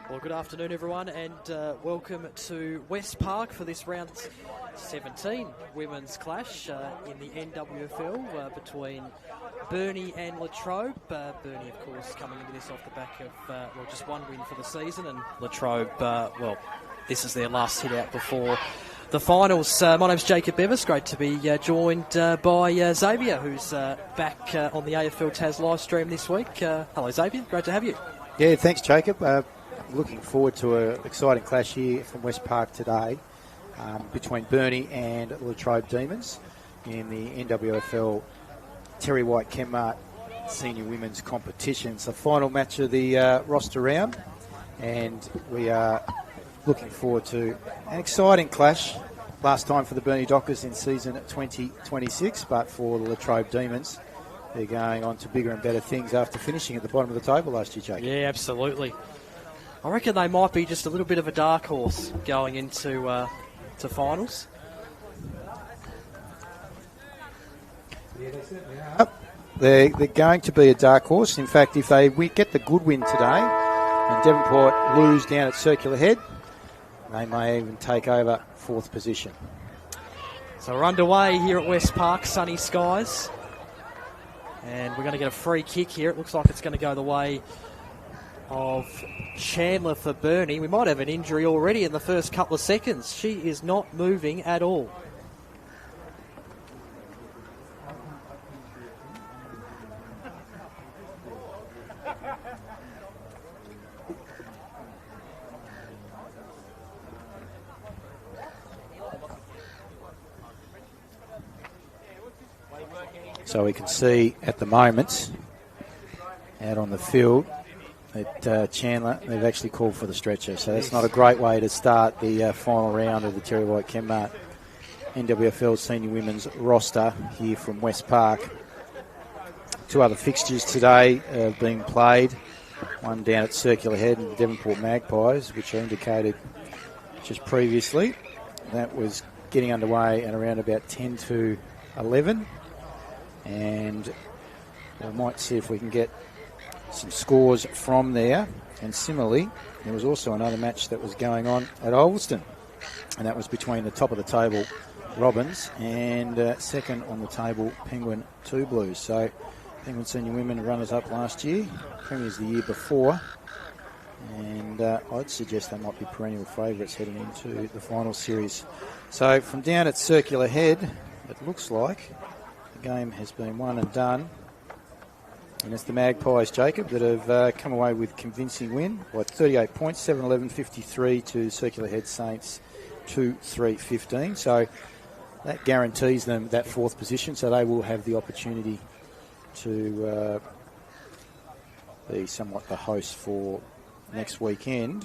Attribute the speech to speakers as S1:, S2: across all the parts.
S1: Well, good afternoon, everyone, and welcome to West Park for this round 17 women's clash in the NWFL between Burnie and Latrobe. Burnie, of course, coming into this off the back of, just one win for the season, and Latrobe, this is their last hit out before the finals. My name's Jacob Bevis. Great to be joined by Xavier, who's back on the AFL Tas live stream this week. Hello, Xavier. Great to have you.
S2: Yeah, thanks, Jacob. Looking forward to an exciting clash here from West Park today between Burnie and Latrobe Demons in the NWFL Terry White Kmart Senior Women's Competition. It's the final match of the roster round, and we are looking forward to an exciting clash. Last time for the Burnie Dockers in season 2026, but for the Latrobe Demons, they're going on to bigger and better things after finishing at the bottom of the table last year, Jacob.
S1: Yeah, absolutely. I reckon they might be just a little bit of a dark horse going into to finals.
S2: Yeah, they certainly are. They're going to be a dark horse. In fact, if they get the good win today and Devonport lose down at Circular Head, they may even take over fourth position.
S1: So we're underway here at West Park, sunny skies. And we're going to get a free kick here. It looks like it's going to go the way of Chandler for Burnie. We might have an injury already in the first couple of seconds. She is not moving at all.
S2: So we can see at the moment out on the field that Chandler, they've actually called for the stretcher. So that's not a great way to start the final round of the Terry White Kmart NWFL Senior Women's roster here from West Park. Two other fixtures today being played. One down at Circular Head and the Devonport Magpies, which I indicated just previously. That was getting underway at around about 10 to 11. And we might see if we can get some scores from there. And similarly, there was also another match that was going on at Ulverston, and that was between the top of the table Robins and second on the table Penguin 2 Blues. So Penguin Senior Women runners-up last year, premiers the year before, and I'd suggest they might be perennial favourites heading into the final series. So from down at Circular Head, it looks like the game has been won and done. And it's the Magpies, Jacob, that have come away with convincing win by 38 points, 7-11-53 to Circular Head Saints 2-3-15. So that guarantees them that fourth position, so they will have the opportunity to be somewhat the host for next weekend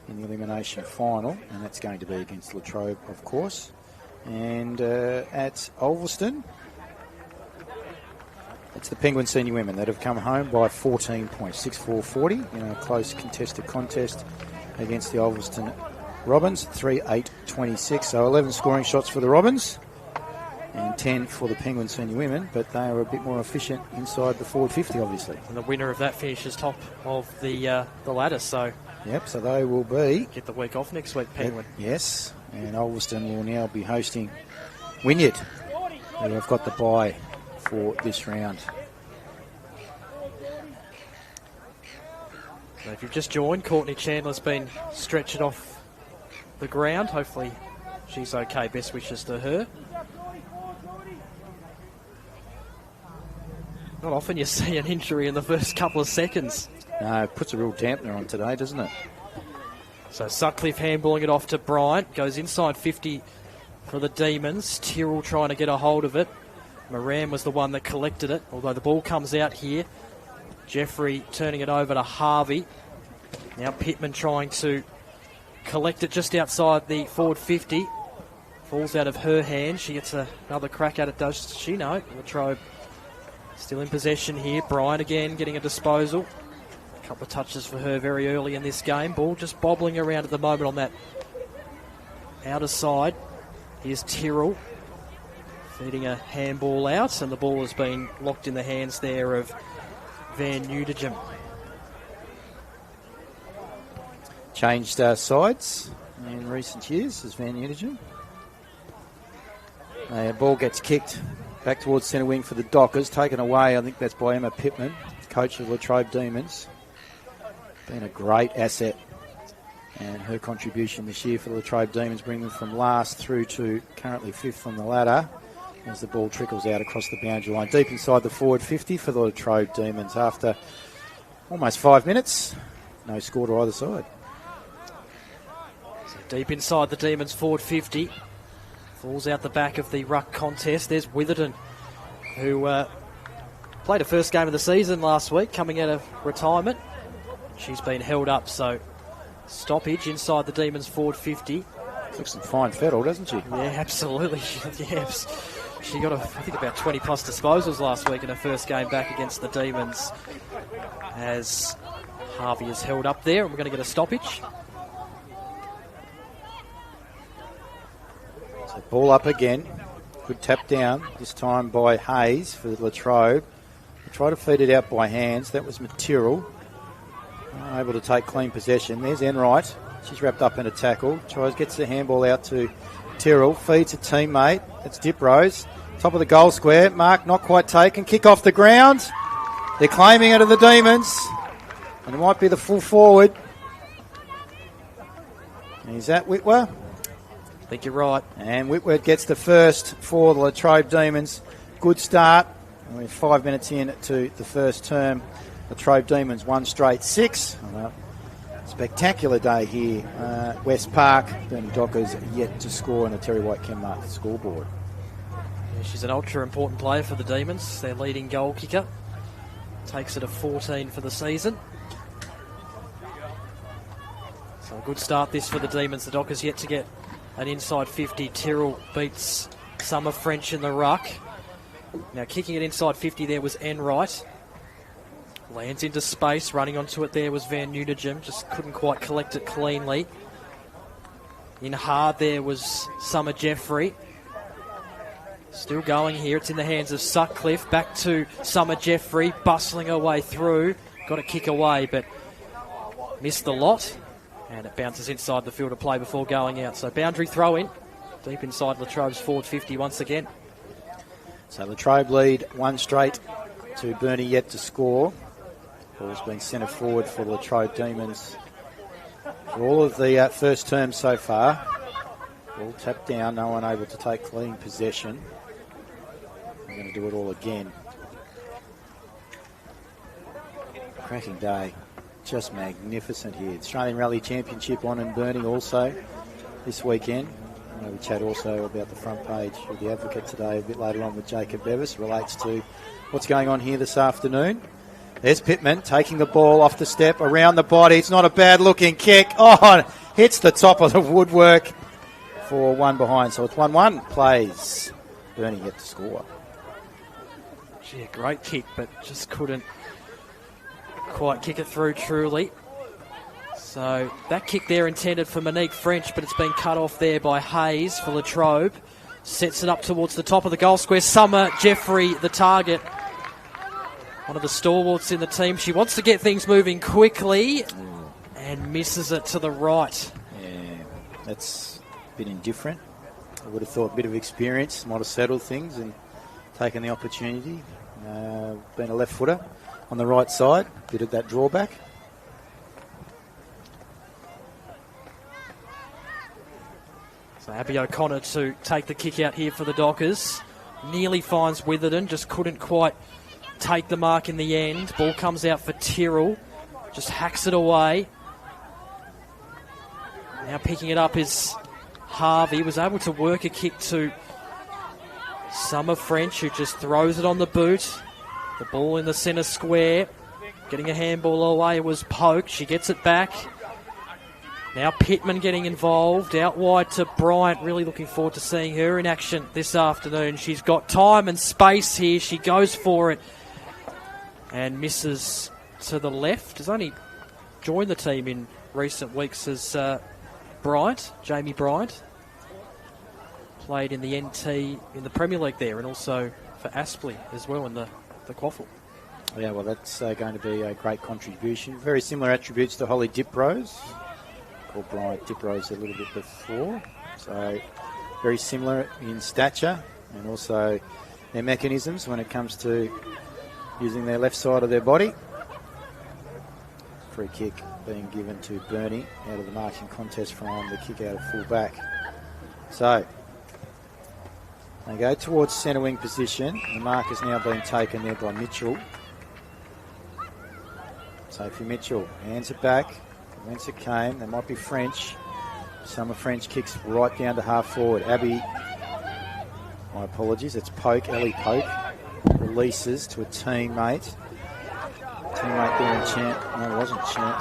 S2: in the elimination final, and that's going to be against Latrobe, of course. And at Ulverston, it's the Penguin Senior Women that have come home by 14 points, 6-4-40, in a close contested contest against the Ulverston Robins, 3-8-26. So 11 scoring shots for the Robins and 10 for the Penguin Senior Women, but they are a bit more efficient inside the forward 50, obviously.
S1: And the winner of that finishes top of the ladder, so...
S2: Yep, so they will be...
S1: Get the week off next week, Penguin.
S2: Yes, and Ulverston will now be hosting Wynyard, who have got the bye for this round.
S1: So if you've just joined, Courtney Chandler's been stretched off the ground. Hopefully she's okay. Best wishes to her. Not often you see an injury in the first couple of seconds.
S2: No, it puts a real dampener on today, doesn't it?
S1: So Sutcliffe handballing it off to Bryant. Goes inside 50 for the Demons. Tyrrell trying to get a hold of it. Moran was the one that collected it, although the ball comes out here. Jeffrey turning it over to Harvey. Now Pittman trying to collect it just outside the forward 50. Falls out of her hand. She gets another crack at it, does she? No. Latrobe still in possession here. Bryant again getting a disposal. A couple of touches for her very early in this game. Ball just bobbling around at the moment on that outer side. Here's Tyrrell feeding a handball out, and the ball has been locked in the hands there of Van Newdigem.
S2: Changed sides in recent years as Van Newdigem. The ball gets kicked back towards centre wing for the Dockers, taken away, I think that's by Emma Pittman, coach of Latrobe Demons. Been a great asset, and her contribution this year for the Latrobe Demons, bringing them from last through to currently 5th on the ladder as the ball trickles out across the boundary line. Deep inside the forward 50 for the Latrobe Demons after almost 5 minutes. No score to either side.
S1: So deep inside the Demons forward 50. Falls out the back of the ruck contest. There's Witherden, who played a first game of the season last week, coming out of retirement. She's been held up, so stoppage inside the Demons forward 50.
S2: Looks some fine fettle, doesn't she?
S1: Yeah, absolutely. Yes. She got, I think, about 20 plus disposals last week in her first game back against the Demons, as Harvey is held up there, and we're going to get a stoppage.
S2: So ball up again. Good tap down, this time by Hayes for the Latrobe. They try to feed it out by hands. That was material. Unable to take clean possession. There's Enright. She's wrapped up in a tackle. Gets the handball out to Tyrrell. Feeds a teammate. That's Diprose. Top of the goal square. Mark not quite taken. Kick off the ground. They're claiming it of the Demons. And it might be the full forward. Is that Whitwer?
S1: I think you're right.
S2: And Whitworth gets the first for the Latrobe Demons. Good start. And we're 5 minutes in to the first term. Latrobe Demons 1 straight 6. Spectacular day here. West Park. Burnie Dockers yet to score on the Terry White Kenmark scoreboard.
S1: Yeah, she's an ultra important player for the Demons. Their leading goal kicker. Takes it to 14 for the season. So a good start this for the Demons. The Dockers yet to get an inside 50. Tyrrell beats Summer French in the ruck. Now kicking it inside 50 there was Enright. Lands into space. Running onto it there was Van Newdigem. Just couldn't quite collect it cleanly. In hard there was Summer Jeffrey. Still going here. It's in the hands of Sutcliffe. Back to Summer Jeffrey. Bustling her way through. Got a kick away, but missed the lot. And it bounces inside the field of play before going out. So boundary throw in. Deep inside Latrobe's forward 50 once again.
S2: So Latrobe lead 1 straight to Burnie yet to score. Ball's been centre forward for the Latrobe Demons for all of the first term so far. Ball tapped down, no one able to take clean possession. We're going to do it all again. Cracking day. Just magnificent here. Australian Rally Championship on in Burnie also this weekend. We chat also about the front page of the Advocate today a bit later on with Jacob Bevis. Relates to what's going on here this afternoon. There's Pittman taking the ball off the step, around the body. It's not a bad looking kick. Oh, hits the top of the woodwork for 1 behind. So it's 1-1. Plays Burnie yet to score.
S1: Gee, a great kick, but just couldn't quite kick it through truly. So that kick there intended for Monique French, but it's been cut off there by Hayes for Latrobe. Sets it up towards the top of the goal square. Summer Jeffrey, the target. One of the stalwarts in the team. She wants to get things moving quickly and misses it to the right.
S2: Yeah, that's a bit indifferent. I would have thought a bit of experience might have settled things and taken the opportunity. Been a left footer on the right side. Bit of that drawback.
S1: So Abby O'Connor to take the kick out here for the Dockers. Nearly finds Witherden, just couldn't quite take the mark in the end. Ball comes out for Tyrrell. Just hacks it away. Now picking it up is Harvey. Was able to work a kick to Summer French, who just throws it on the boot. The ball in the centre square. Getting a handball away was Polk. She gets it back. Now Pittman getting involved. Out wide to Bryant. Really looking forward to seeing her in action this afternoon. She's got time and space here. She goes for it and misses to the left. There's only joined the team in recent weeks as Bryant, Jamie Bryant. Played in the NT in the Premier League there, and also for Aspley as well in the Quaffle.
S2: Yeah, well, that's going to be a great contribution. Very similar attributes to Holly Diprose. Called Bryant Diprose a little bit before. So very similar in stature and also their mechanisms when it comes to using their left side of their body. Free kick being given to Burnie out of the marking contest from the kick out of full back. So they go towards centre wing position. The mark has now been taken there by Mitchell. Sophie Mitchell hands it back. Whence it came. There might be French. Summer French kicks right down to half forward. Abby, my apologies, it's Poke, Ellie Poke. Releases to a teammate. Teammate there in Chandler. No, it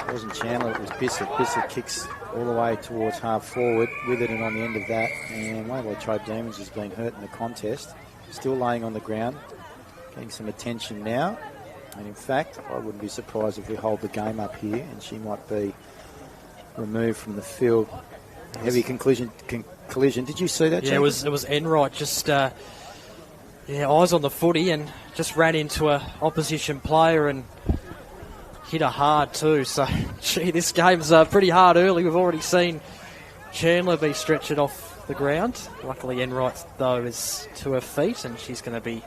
S2: wasn't Chandler, it was Bissett. Bissett kicks all the way towards half forward. Witherden on the end of that. And one of the Latrobe Demons has been hurt in the contest. Still laying on the ground. Getting some attention now. And in fact, I wouldn't be surprised if we hold the game up here and she might be removed from the field. Heavy collision. Did you see that?
S1: Yeah, it was Enright just eyes on the footy and just ran into a opposition player and hit her hard too. So, gee, this game's pretty hard early. We've already seen Chandler be stretchered off the ground. Luckily, Enright though is to her feet and she's going to be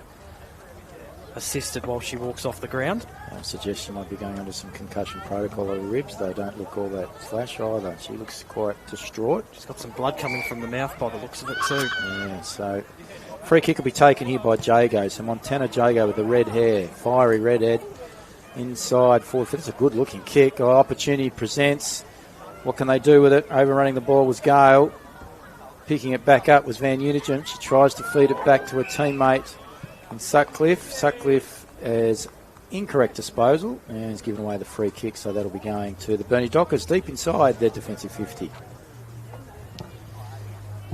S1: assisted while she walks off the ground.
S2: I suggest she might be going under some concussion protocol of her ribs. They don't look all that flash either. She looks quite distraught.
S1: She's got some blood coming from the mouth by the looks of it too.
S2: Yeah, so free kick will be taken here by Jago. So Montana Jago with the red hair, fiery red head, inside forward foot. It's a good looking kick. Opportunity presents. What can they do with it? Overrunning the ball was Gale. Picking it back up was Van Unigem. She tries to feed it back to a teammate in Sutcliffe. Sutcliffe has incorrect disposal and has given away the free kick, so that'll be going to the Burnie Dockers deep inside their defensive 50.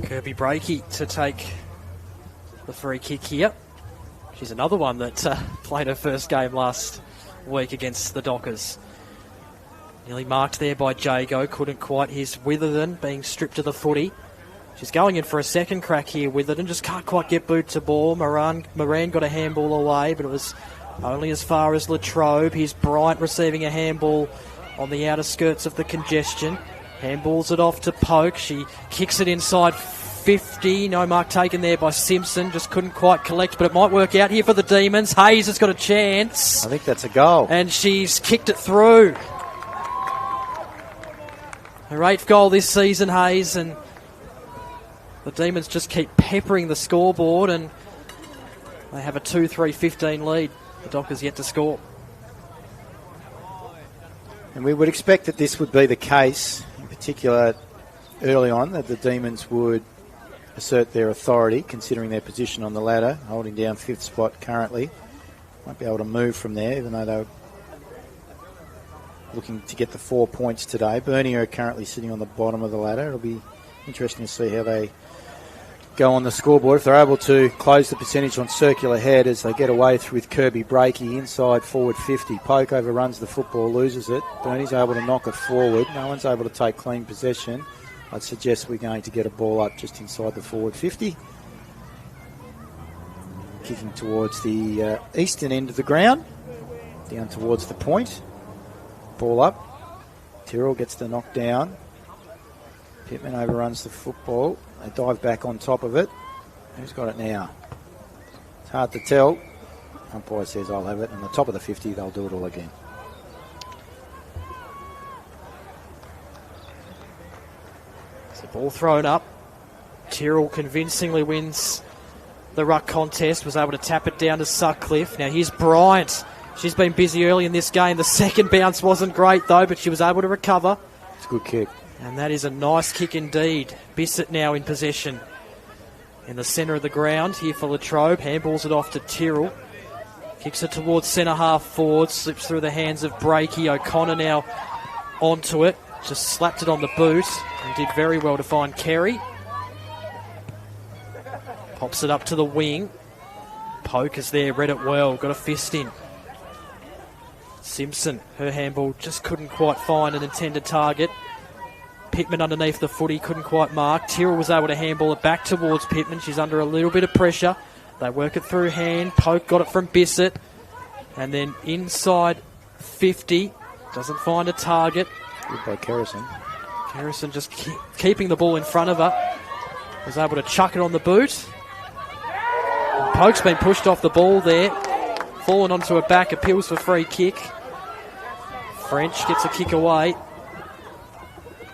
S1: Kirby Breakey to take the free kick here. She's another one that played her first game last week against the Dockers. Nearly marked there by Jago, couldn't quite. Here's Witherden being stripped of the footy. She's going in for a second crack here with it and just can't quite get boot to ball. Moran got a handball away, but it was only as far as Latrobe. Here's Bryant receiving a handball on the outer skirts of the congestion. Handballs it off to Poke. She kicks it inside 50. No mark taken there by Simpson. Just couldn't quite collect, but it might work out here for the Demons. Hayes has got a chance.
S2: I think that's a goal.
S1: And she's kicked it through. Her 8th goal this season, Hayes, and the Demons just keep peppering the scoreboard and they have a 2-3-15 lead. The Dockers yet to score.
S2: And we would expect that this would be the case, in particular early on, that the Demons would assert their authority, considering their position on the ladder, holding down 5th spot currently. Won't be able to move from there, even though they're looking to get the 4 points today. Burnie are currently sitting on the bottom of the ladder. It'll be interesting to see how they go on the scoreboard. If they're able to close the percentage on circular head as they get away with Kirby Breakey inside forward 50. Poke overruns the football, loses it. Burnie's able to knock it forward. No one's able to take clean possession. I'd suggest we're going to get a ball up just inside the forward 50. Kicking towards the eastern end of the ground, down towards the point. Ball up. Tyrrell gets the knock down. Pittman overruns the football. They dive back on top of it. Who's got it now? It's hard to tell. Umpire says I'll have it. And the top of the 50, they'll do it all again.
S1: So ball thrown up. Tyrrell convincingly wins the ruck contest. Was able to tap it down to Sutcliffe. Now here's Bryant. She's been busy early in this game. The second bounce wasn't great though, but she was able to recover.
S2: It's a good kick.
S1: And that is a nice kick indeed. Bissett now in possession. In the centre of the ground here for Latrobe. Handballs it off to Tyrrell. Kicks it towards centre half forward. Slips through the hands of Breakey. O'Connor now onto it. Just slapped it on the boot and did very well to find Kerry. Pops it up to the wing. Poke is there, read it well. Got a fist in. Simpson, her handball just couldn't quite find an intended target. Pittman underneath the footy, couldn't quite mark. Tyrrell was able to handball it back towards Pittman. She's under a little bit of pressure. They work it through hand. Poke got it from Bissett. And then inside 50. Doesn't find a target.
S2: Good by Kerrison.
S1: Kerrison just keeping the ball in front of her. Was able to chuck it on the boot. And Poke's been pushed off the ball there. Fallen onto her back. Appeals for free kick. French gets a kick away.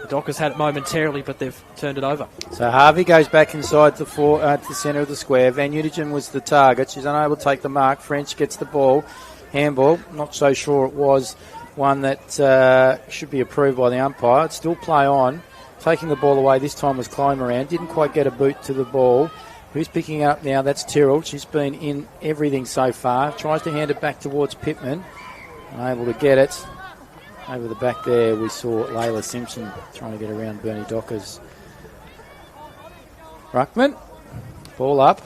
S1: The Dockers had it momentarily, but they've turned it over.
S2: So Harvey goes back inside the centre of the square. Van Utigen was the target. She's unable to take the mark. French gets the ball. Handball. Not so sure it was one that should be approved by the umpire. It's still play on. Taking the ball away. This time was climb around. Didn't quite get a boot to the ball. Who's picking up now? That's Tyrrell. She's been in everything so far. Tries to hand it back towards Pittman. Unable to get it. Over the back there, we saw Layla Simpson trying to get around Burnie Dockers. Ruckman, ball up,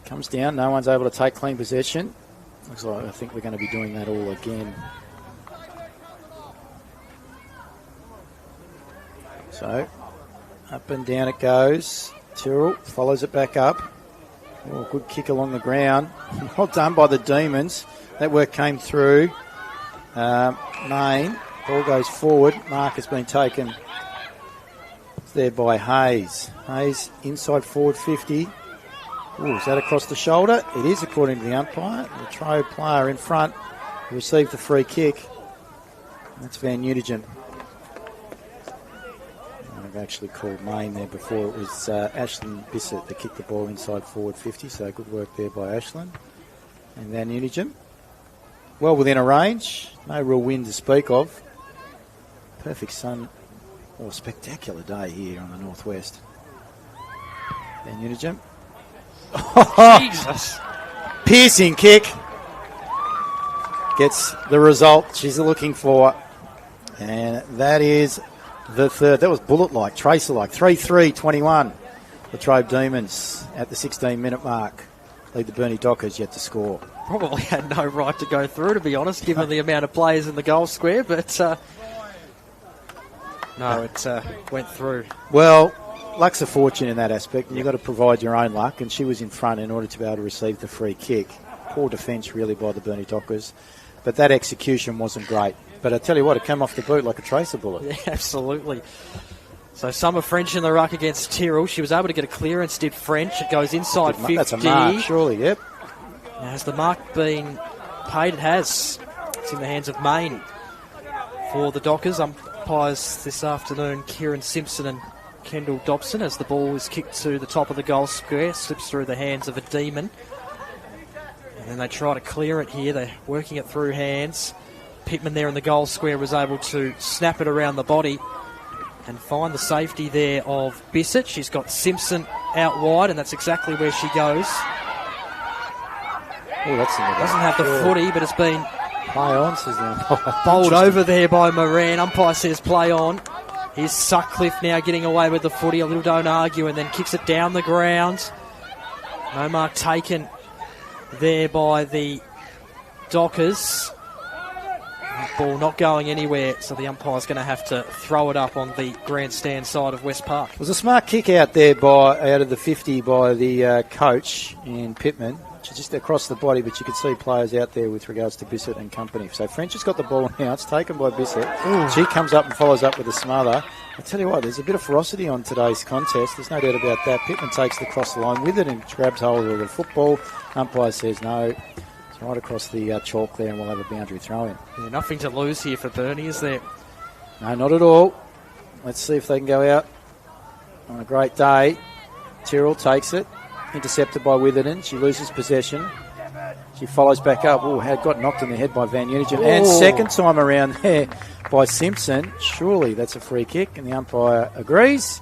S2: comes down. No one's able to take clean possession. Looks like I think we're going to be doing that all again. So, up and down it goes. Tyrrell follows it back up. Oh, good kick along the ground. Well done by the Demons. That work came through. Main. Ball goes forward. Mark has been taken there by Hayes. Hayes inside forward 50. Ooh, is that across the shoulder? It is, according to the umpire. The Latrobe player in front received the free kick. That's Van Utigen. I've actually called Main there before. It was Ashlyn Bissett that kicked the ball inside forward 50, so good work there by Ashlyn. And Van Utigen. Well within a range. No real wind to speak of. Perfect sun. Oh, spectacular day here on the northwest. Van Utigen.
S1: Jesus.
S2: Piercing kick. Gets the result she's looking for. And that is the third. That was bullet-like, tracer-like. 3-3-21. The Latrobe Demons at the 16-minute mark. Lead the Burnie Dockers yet to score.
S1: Probably had no right to go through, to be honest, given the amount of players in the goal square, but no, it went through.
S2: Well, luck's a fortune in that aspect. You've got to provide your own luck, and she was in front in order to be able to receive the free kick. Poor defence, really, by the Burnie Dockers. But that execution wasn't great. But I tell you what, it came off the boot like a tracer bullet.
S1: Yeah, absolutely. So Summer French in the ruck against Tyrrell. She was able to get a clearance, did French. It goes inside 50.
S2: That's a mark, surely, yep.
S1: Now, has the mark been paid? It has. It's in the hands of Main for the Dockers. Umpires this afternoon, Kieran Simpson and Kendall Dobson, as the ball is kicked to the top of the goal square, slips through the hands of a Demon. And then they try to clear it here. They're working it through hands. Pittman there in the goal square was able to snap it around the body and find the safety there of Bissett. She's got Simpson out wide, and that's exactly where she goes.
S2: Oh, that's
S1: doesn't have the footy, but it's been
S2: play on, says the umpire.
S1: Bowled over there by Moran. Umpire says play on. Here's Sutcliffe now getting away with the footy. A little don't argue, and then kicks it down the ground. No mark taken there by the Dockers. Ball not going anywhere, so the umpire's going to have to throw it up on the grandstand side of West Park.
S2: It was a smart kick out there out of the 50 by the coach in Pittman. She's just across the body, but you could see players out there with regards to Bissett and company. So French has got the ball now. It's taken by Bissett. Ooh. She comes up and follows up with a smother. I tell you what, there's a bit of ferocity on today's contest. There's no doubt about that. Pittman takes the cross the line with it and grabs hold of the football. Umpire says no. It's right across the chalk there, and we'll have a boundary throw-in.
S1: Yeah, nothing to lose here for Burnie, is there?
S2: No, not at all. Let's see if they can go out on a great day. Tyrrell takes it. Intercepted by Witherden. She loses possession. She follows back up. Oh, had got knocked in the head by Van Utigen. And second time around there by Simpson. Surely that's a free kick, and the umpire agrees.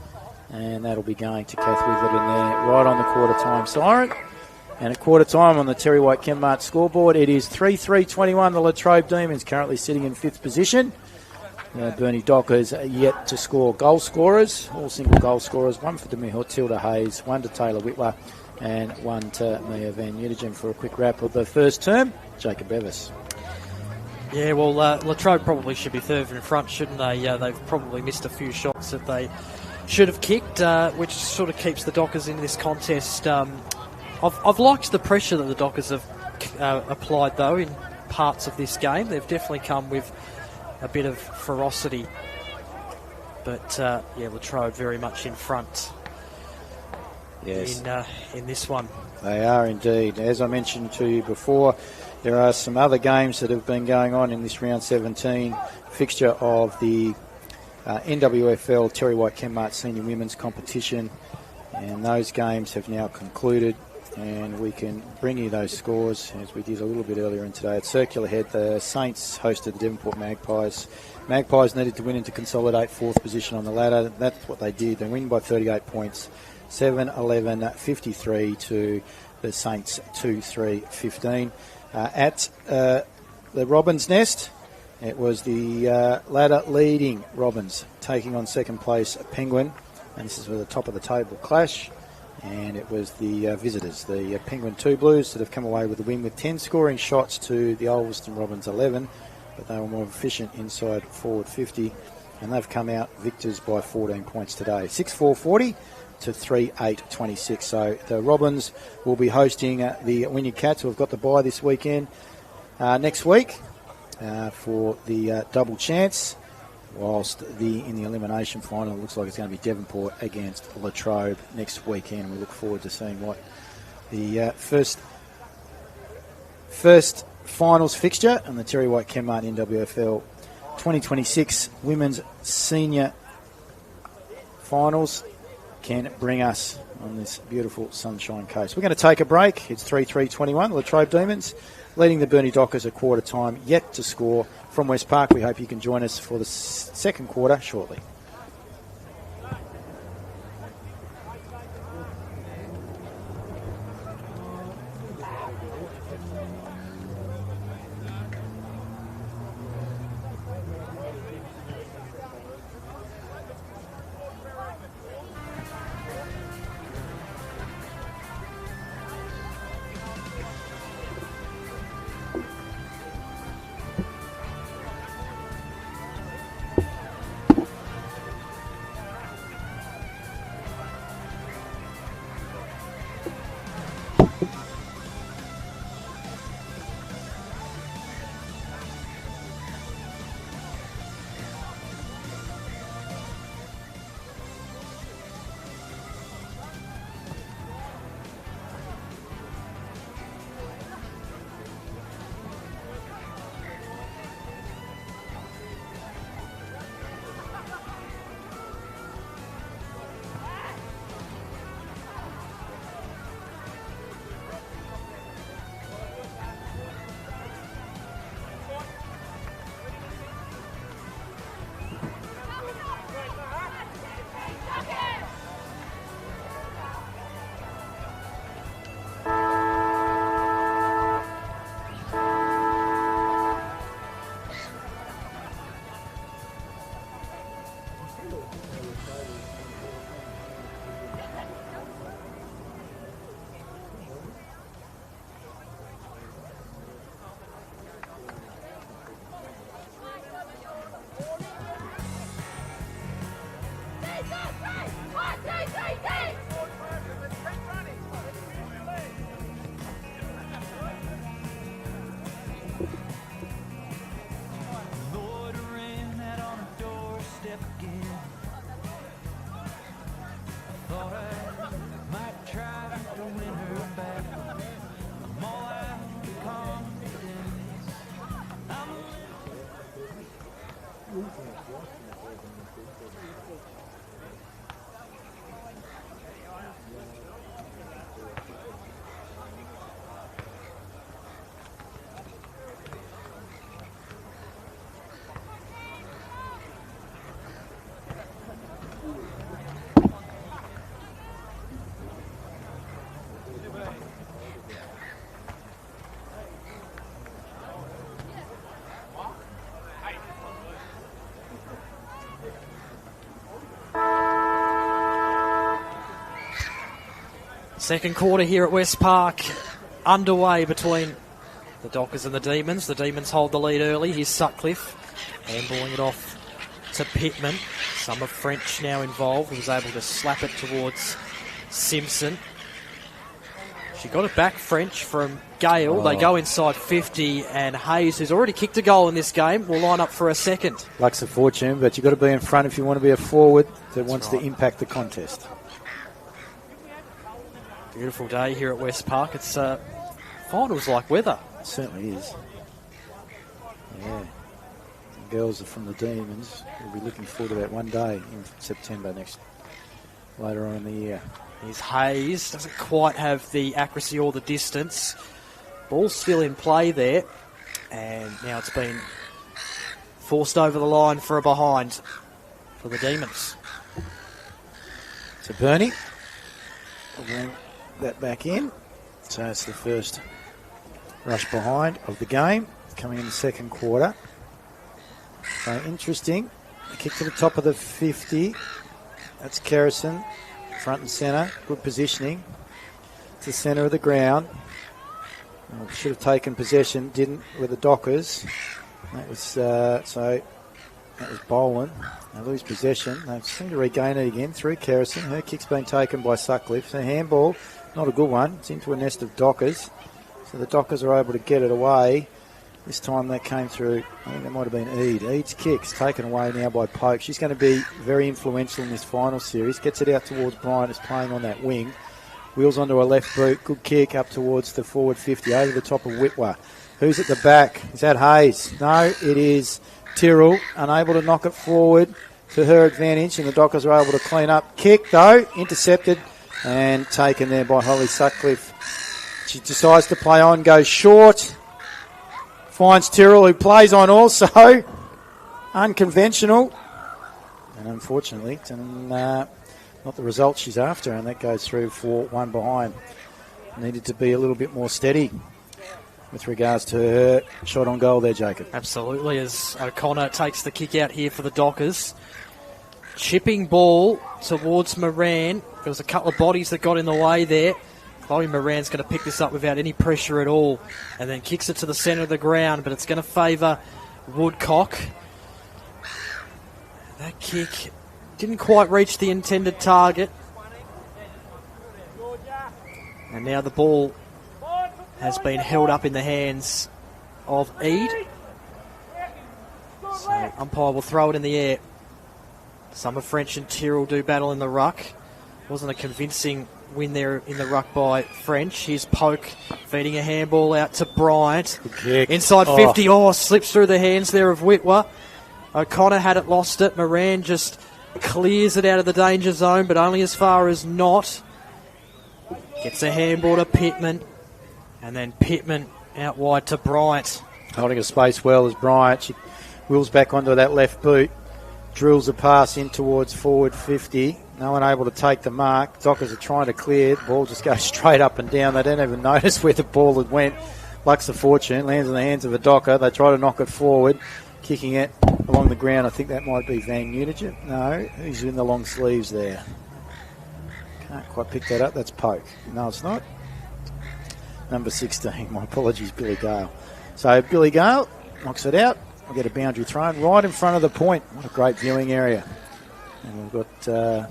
S2: And that'll be going to Kath Witherden there right on the quarter-time siren. And at quarter-time on the Terry White Chemmart scoreboard, it is 3-3-21. The Latrobe Demons currently sitting in fifth position. Burnie Dockers yet to score goal scorers, all single goal scorers, one for Matilda Hayes, one to Taylor Whitwer, and one to Mia Van Utigen. For a quick wrap of the first term, Jacob Bevis.
S1: Yeah, well, Latrobe probably should be third in front, shouldn't they? They've probably missed a few shots that they should have kicked, which sort of keeps the Dockers in this contest. I've liked the pressure that the Dockers have applied, though, in parts of this game. They've definitely come with a bit of ferocity. But, Latrobe very much in front
S2: Yes.
S1: in this one.
S2: They are indeed. As I mentioned to you before, there are some other games that have been going on in this round 17 fixture of the NWFL Terry White Kenmart Senior Women's Competition, and those games have now concluded, and we can bring you those scores as we did a little bit earlier in today. At Circular Head, the Saints hosted the Devonport Magpies. Magpies needed to win and to consolidate fourth position on the ladder. That's what they did. They win by 38 points, 7-11-53 to the Saints 2-3-15. At the Robins Nest, it was the ladder leading Robins taking on second place Penguin, and this is for the top of the table clash, and it was the visitors, the Penguin 2 Blues, that have come away with the win with 10 scoring shots to the Ulverston Robins 11, but they were more efficient inside forward 50, and they've come out victors by 14 points today, 6-4-40 to 3-8-26. So the Robins will be hosting the Wynyard Cats, who have got the bye this weekend, next week for the double chance, whilst in the elimination final it looks like it's going to be Devonport against Latrobe next weekend. We look forward to seeing what the first finals fixture and the Terry White Kenmart NWFL 2026 Women's Senior Finals can bring us on this beautiful Sunshine Coast. We're going to take a break. It's 3-3-21. Latrobe Demons leading the Burnie Dockers at quarter time, yet to score from West Park. We hope you can join us for the second quarter shortly. Second quarter here at West Park underway between
S1: The Dockers and the Demons. The Demons hold the lead early. Here's Sutcliffe handballing it off to Pittman. Summer French now involved. He was able to slap it towards Simpson. She got it back, French, from Gale. They go inside 50, and Hayes, who's already kicked a goal in this game, will line up for a second.
S2: Luck's a fortune, but you've got to be in front if you want to be a forward that wants to impact the contest.
S1: Beautiful day here at West Park. It's finals like weather.
S2: It certainly is. Yeah. The girls are from the Demons. We'll be looking forward to that one day in September later on in the year.
S1: Here's Hayes. Doesn't quite have the accuracy or the distance. Ball's still in play there. And now it's been forced over the line for a behind for the Demons.
S2: So Burnie will bring that back in. So it's the first rush behind of the game coming in the second quarter. So interesting. A kick to the top of the 50. That's Kerrison, front and centre. Good positioning. It's the centre of the ground. Well, should have taken possession, didn't with the Dockers. That was that was Boland. They lose possession. They seem to regain it again through Kerrison. Her kick's been taken by Sutcliffe. So handball, not a good one. It's into a nest of Dockers. So the Dockers are able to get it away. This time that came through, I think that might have been Eade. Eade's kick's taken away now by Pope. She's going to be very influential in this final series. Gets it out towards Bryant, is playing on that wing. Wheels onto her left boot. Good kick up towards the forward 50, over the top of Whitwer. Who's at the back? Is that Hayes? No, it is Tyrrell, unable to knock it forward to her advantage, and the Dockers are able to clean up. Kick, though, intercepted and taken there by Holly Sutcliffe. She decides to play on, goes short. Finds Tyrrell, who plays on also. Unconventional. And unfortunately, not the result she's after, and that goes through for one behind. Needed to be a little bit more steady with regards to her shot on goal there, Jacob.
S1: Absolutely, as O'Connor takes the kick out here for the Dockers. Chipping ball towards Moran. There was a couple of bodies that got in the way there. Chloe Moran's going to pick this up without any pressure at all, and then kicks it to the centre of the ground, but it's going to favour Woodcock. That kick didn't quite reach the intended target. And now the ball has been held up in the hands of Eade. So umpire will throw it in the air. Summer French and Tyrrell do battle in the ruck. Wasn't a convincing win there in the ruck by French. Here's Poke feeding a handball out to Bryant. Inside 50. Slips through the hands there of Whitwer. O'Connor had it, lost it. Moran just clears it out of the danger zone, but only as far as not. Gets a handball to Pittman. And then Pittman out wide to Bryant.
S2: Holding a space well as Bryant. She wheels back onto that left boot. Drills a pass in towards forward 50. No one able to take the mark. Dockers are trying to clear. The ball just goes straight up and down. They don't even notice where the ball had went. Luck's a fortune. Lands in the hands of a Docker. They try to knock it forward. Kicking it along the ground. I think that might be Van Nugent. No, he's in the long sleeves there. Can't quite pick that up. That's Poke. No, it's not. Number 16. My apologies, Billy Gale. So Billy Gale knocks it out. We'll get a boundary thrown right in front of the point. What a great viewing area. And we've got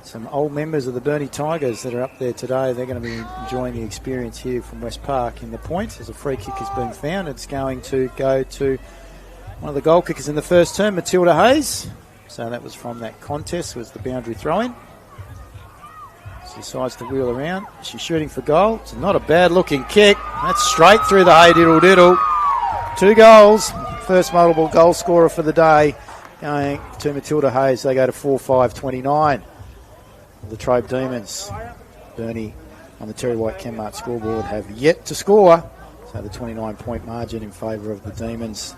S2: some old members of the Burnie Tigers that are up there today. They're going to be enjoying the experience here from West Park in the point. As a free kick has been found, it's going to go to one of the goal kickers in the first term, Matilda Hayes. So that was from that contest, was the boundary throw-in. She decides to wheel around. She's shooting for goal. It's not a bad-looking kick. That's straight through the hay-diddle-diddle. 2 goals. First multiple goal scorer for the day going to Matilda Hayes. They go to 4-5-29. The Latrobe Demons, Burnie on the Terry White Kenmart scoreboard, have yet to score. So the 29-point margin in favour of the Demons.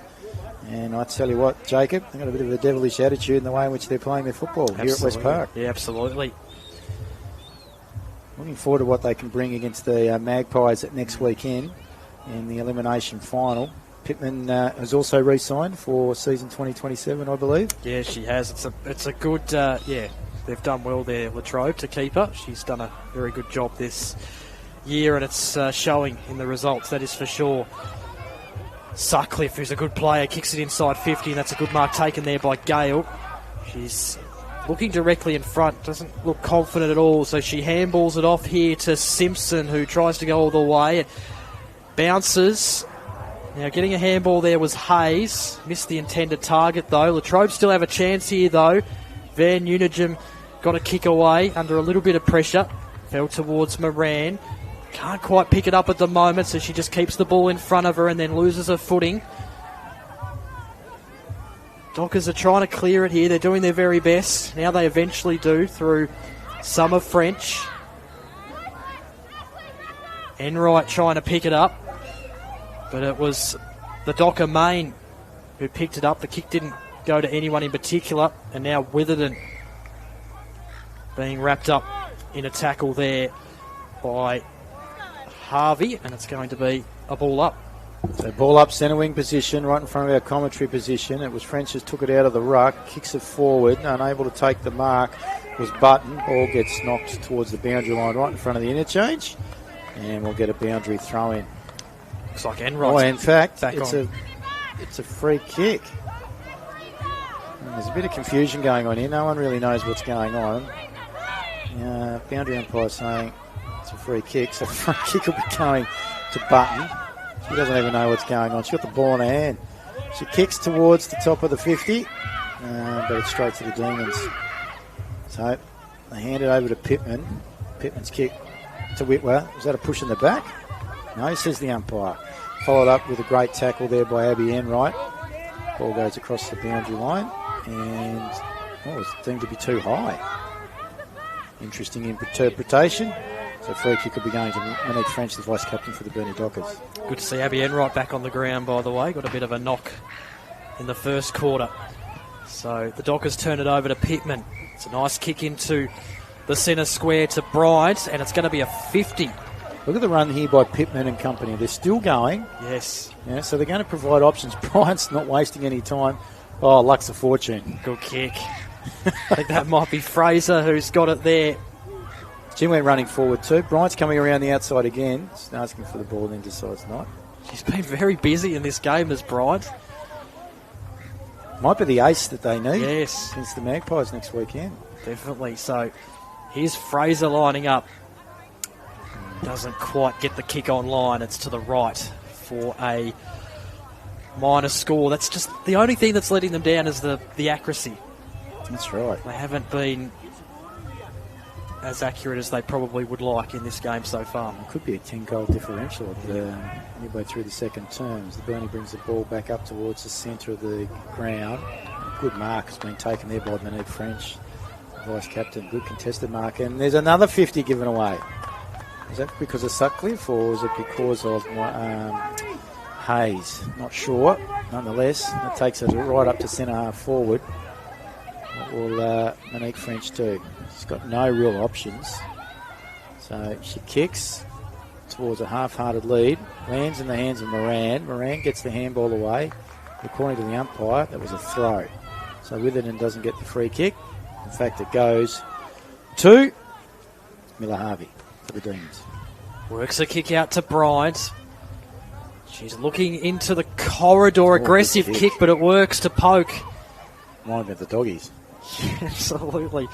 S2: And I tell you what, Jacob, they've got a bit of a devilish attitude in the way in which they're playing their football here at West Park.
S1: Yeah, absolutely.
S2: Looking forward to what they can bring against the Magpies at next weekend in the elimination final. Pittman has also re-signed for season 2027, I believe.
S1: Yeah, she has. It's a good, they've done well there, Latrobe, to keep her. She's done a very good job this year, and it's showing in the results, that is for sure. Sutcliffe, who's a good player, kicks it inside 50, and that's a good mark taken there by Gale. She's looking directly in front, doesn't look confident at all, so she handballs it off here to Simpson, who tries to go all the way. It bounces. Now, getting a handball there was Hayes. Missed the intended target, though. Latrobe still have a chance here, though. Van Unigem got a kick away under a little bit of pressure. Fell towards Moran. Can't quite pick it up at the moment, so she just keeps the ball in front of her and then loses her footing. Dockers are trying to clear it here. They're doing their very best. Now they eventually do through Summer French. Enright trying to pick it up. But it was the Docker main who picked it up. The kick didn't go to anyone in particular. And now Witherden being wrapped up in a tackle there by Harvey. And it's going to be a ball up.
S2: So ball up, centre wing position, right in front of our commentary position. It was French just took it out of the ruck, kicks it forward, unable to take the mark was Button. Ball gets knocked towards the boundary line right in front of the interchange. And we'll get a boundary throw in.
S1: Looks like Enright.
S2: Oh, in fact,
S1: it's
S2: a free kick. And there's a bit of confusion going on here. No one really knows what's going on. Boundary umpire saying it's a free kick. So free kick will be going to Button. She doesn't even know what's going on. She's got the ball in her hand. She kicks towards the top of the 50, but it's straight to the Demons. So they hand it over to Pittman. Pittman's kick to Whitwer. Was that a push in the back? No, says the umpire. Followed up with a great tackle there by Abby Enright. Ball goes across the boundary line, and it's deemed to be too high. Interesting interpretation. So free kick will be going to Monique French, the vice captain for the Burnie Dockers.
S1: Good to see Abby Enright back on the ground, by the way. Got a bit of a knock in the first quarter. So the Dockers turn it over to Pittman. It's a nice kick into the centre square to Bryant, and it's going to be a 50.
S2: Look at the run here by Pittman and company. They're still going.
S1: Yes.
S2: Yeah, so they're going to provide options. Bryant's not wasting any time. Oh, luck's a fortune.
S1: Good kick. I think that might be Fraser who's got it there.
S2: She went running forward too. Bryant's coming around the outside again. She's asking for the ball and then decides not.
S1: She's been very busy in this game as Bryant.
S2: Might be the ace that they need.
S1: Yes.
S2: Against the Magpies next weekend.
S1: Definitely. So here's Fraser lining up. Doesn't quite get the kick online. It's to the right for a minor score. That's just the only thing that's letting them down is the accuracy.
S2: That's right.
S1: They haven't been as accurate as they probably would like in this game so far.
S2: It could be a 10-goal differential midway through the second terms. The Burnie brings the ball back up towards the centre of the ground. A good mark has been taken there by Monique French, vice captain. Good contested mark. And there's another 50 given away. Is that because of Sutcliffe or is it because of Hayes? Not sure. Nonetheless, that takes us right up to centre half forward. What will Monique French do? She's got no real options. So she kicks towards a half-hearted lead. Lands in the hands of Moran. Moran gets the handball away. According to the umpire, that was a throw. So Witherden doesn't get the free kick. In fact, it goes to Miller Harvey for the Demons.
S1: Works a kick out to Bryant. She's looking into the corridor. Aggressive kick, but it works to poke.
S2: Might have been the Doggies.
S1: Absolutely.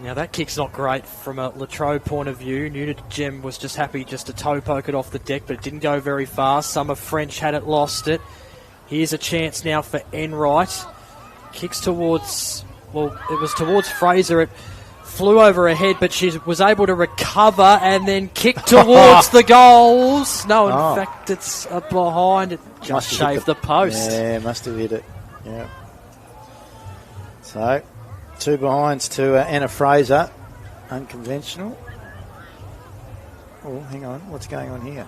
S1: Now that kick's not great from a Latrobe point of view. Nugent was just happy just to toe poke it off the deck, but it didn't go very far. Summer French had it, lost it. Here's a chance now for Enright. Kicks towards, it was towards Fraser. It flew over her head, but she was able to recover and then kick towards the goals. No, in fact, it's behind. It just shaved the post.
S2: Yeah, must have hit it. Yeah. So, two behinds to Anna Fraser. Unconventional. Oh, hang on. What's going on here?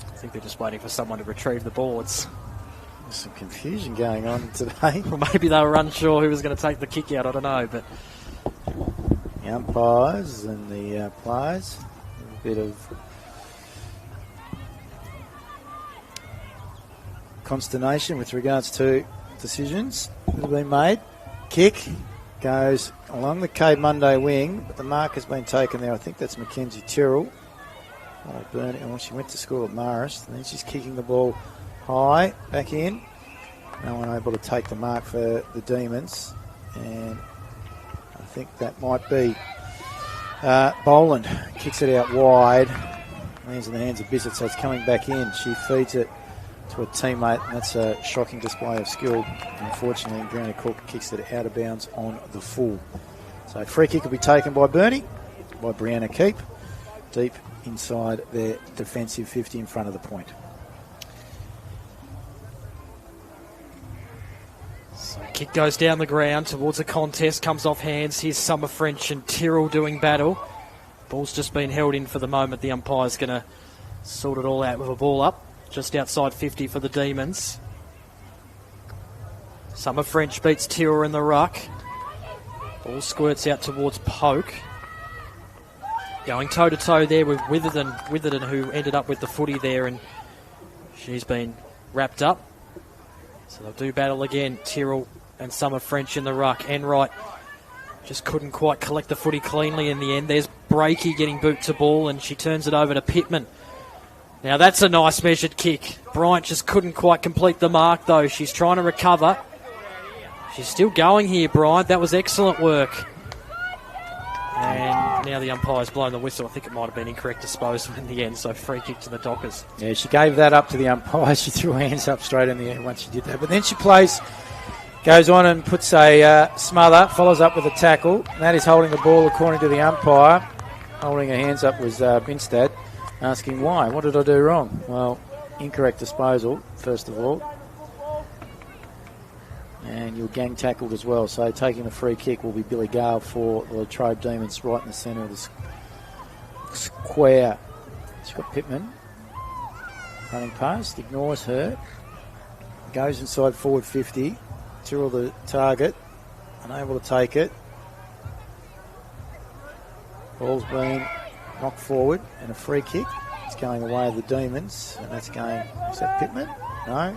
S1: I think they're just waiting for someone to retrieve the boards.
S2: There's some confusion going on today.
S1: Or maybe they were unsure who was going to take the kick out. I don't know, but
S2: the umpires and the players. A bit of consternation with regards to decisions that have been made. Kick goes along the Cape Monday wing, but the mark has been taken there. I think that's Mackenzie Tyrrell. Burnie, she went to school at Marist, and then she's kicking the ball high, back in. No one able to take the mark for the Demons, and I think that might be Boland. Kicks it out wide, lands in the hands of Bissett, so it's coming back in. She feeds it to a teammate, and that's a shocking display of skill. Unfortunately, Brianna Cook kicks it out of bounds on the full. So free kick will be taken by Burnie, by Brianna Keep, deep inside their defensive 50 in front of the point.
S1: So kick goes down the ground towards a contest, comes off hands. Here's Summer French and Tyrrell doing battle. Ball's just been held in for the moment. The umpire's going to sort it all out with a ball up, just outside 50 for the Demons. Summer French beats Tyrrell in the ruck. Ball squirts out towards Poke. Going toe-to-toe there with Witherden, who ended up with the footy there, and she's been wrapped up. So they'll do battle again, Tyrrell and Summer French in the ruck. Enright just couldn't quite collect the footy cleanly in the end. There's Breaky getting boot to ball, and she turns it over to Pittman. Now that's a nice measured kick. Bryant just couldn't quite complete the mark, though. She's trying to recover. She's still going here, Bryant. That was excellent work. And now the umpire's blown the whistle. I think it might have been incorrect disposal in the end, so free kick to the Dockers.
S2: Yeah, she gave that up to the umpire. She threw her hands up straight in the air once she did that. But then she goes on and puts a smother, follows up with a tackle. And that is holding the ball according to the umpire. Holding her hands up was Binstad, asking why. What did I do wrong? Well, incorrect disposal, first of all. And you're gang tackled as well. So taking the free kick will be Billy Gale for the Latrobe Demons right in the centre of the square. She's got Pittman running past, ignores her, goes inside forward 50. Tyrrell the target, unable to take it. Ball's been knocked forward and a free kick. It's going away of the Demons, and that's going, is that Pittman? No.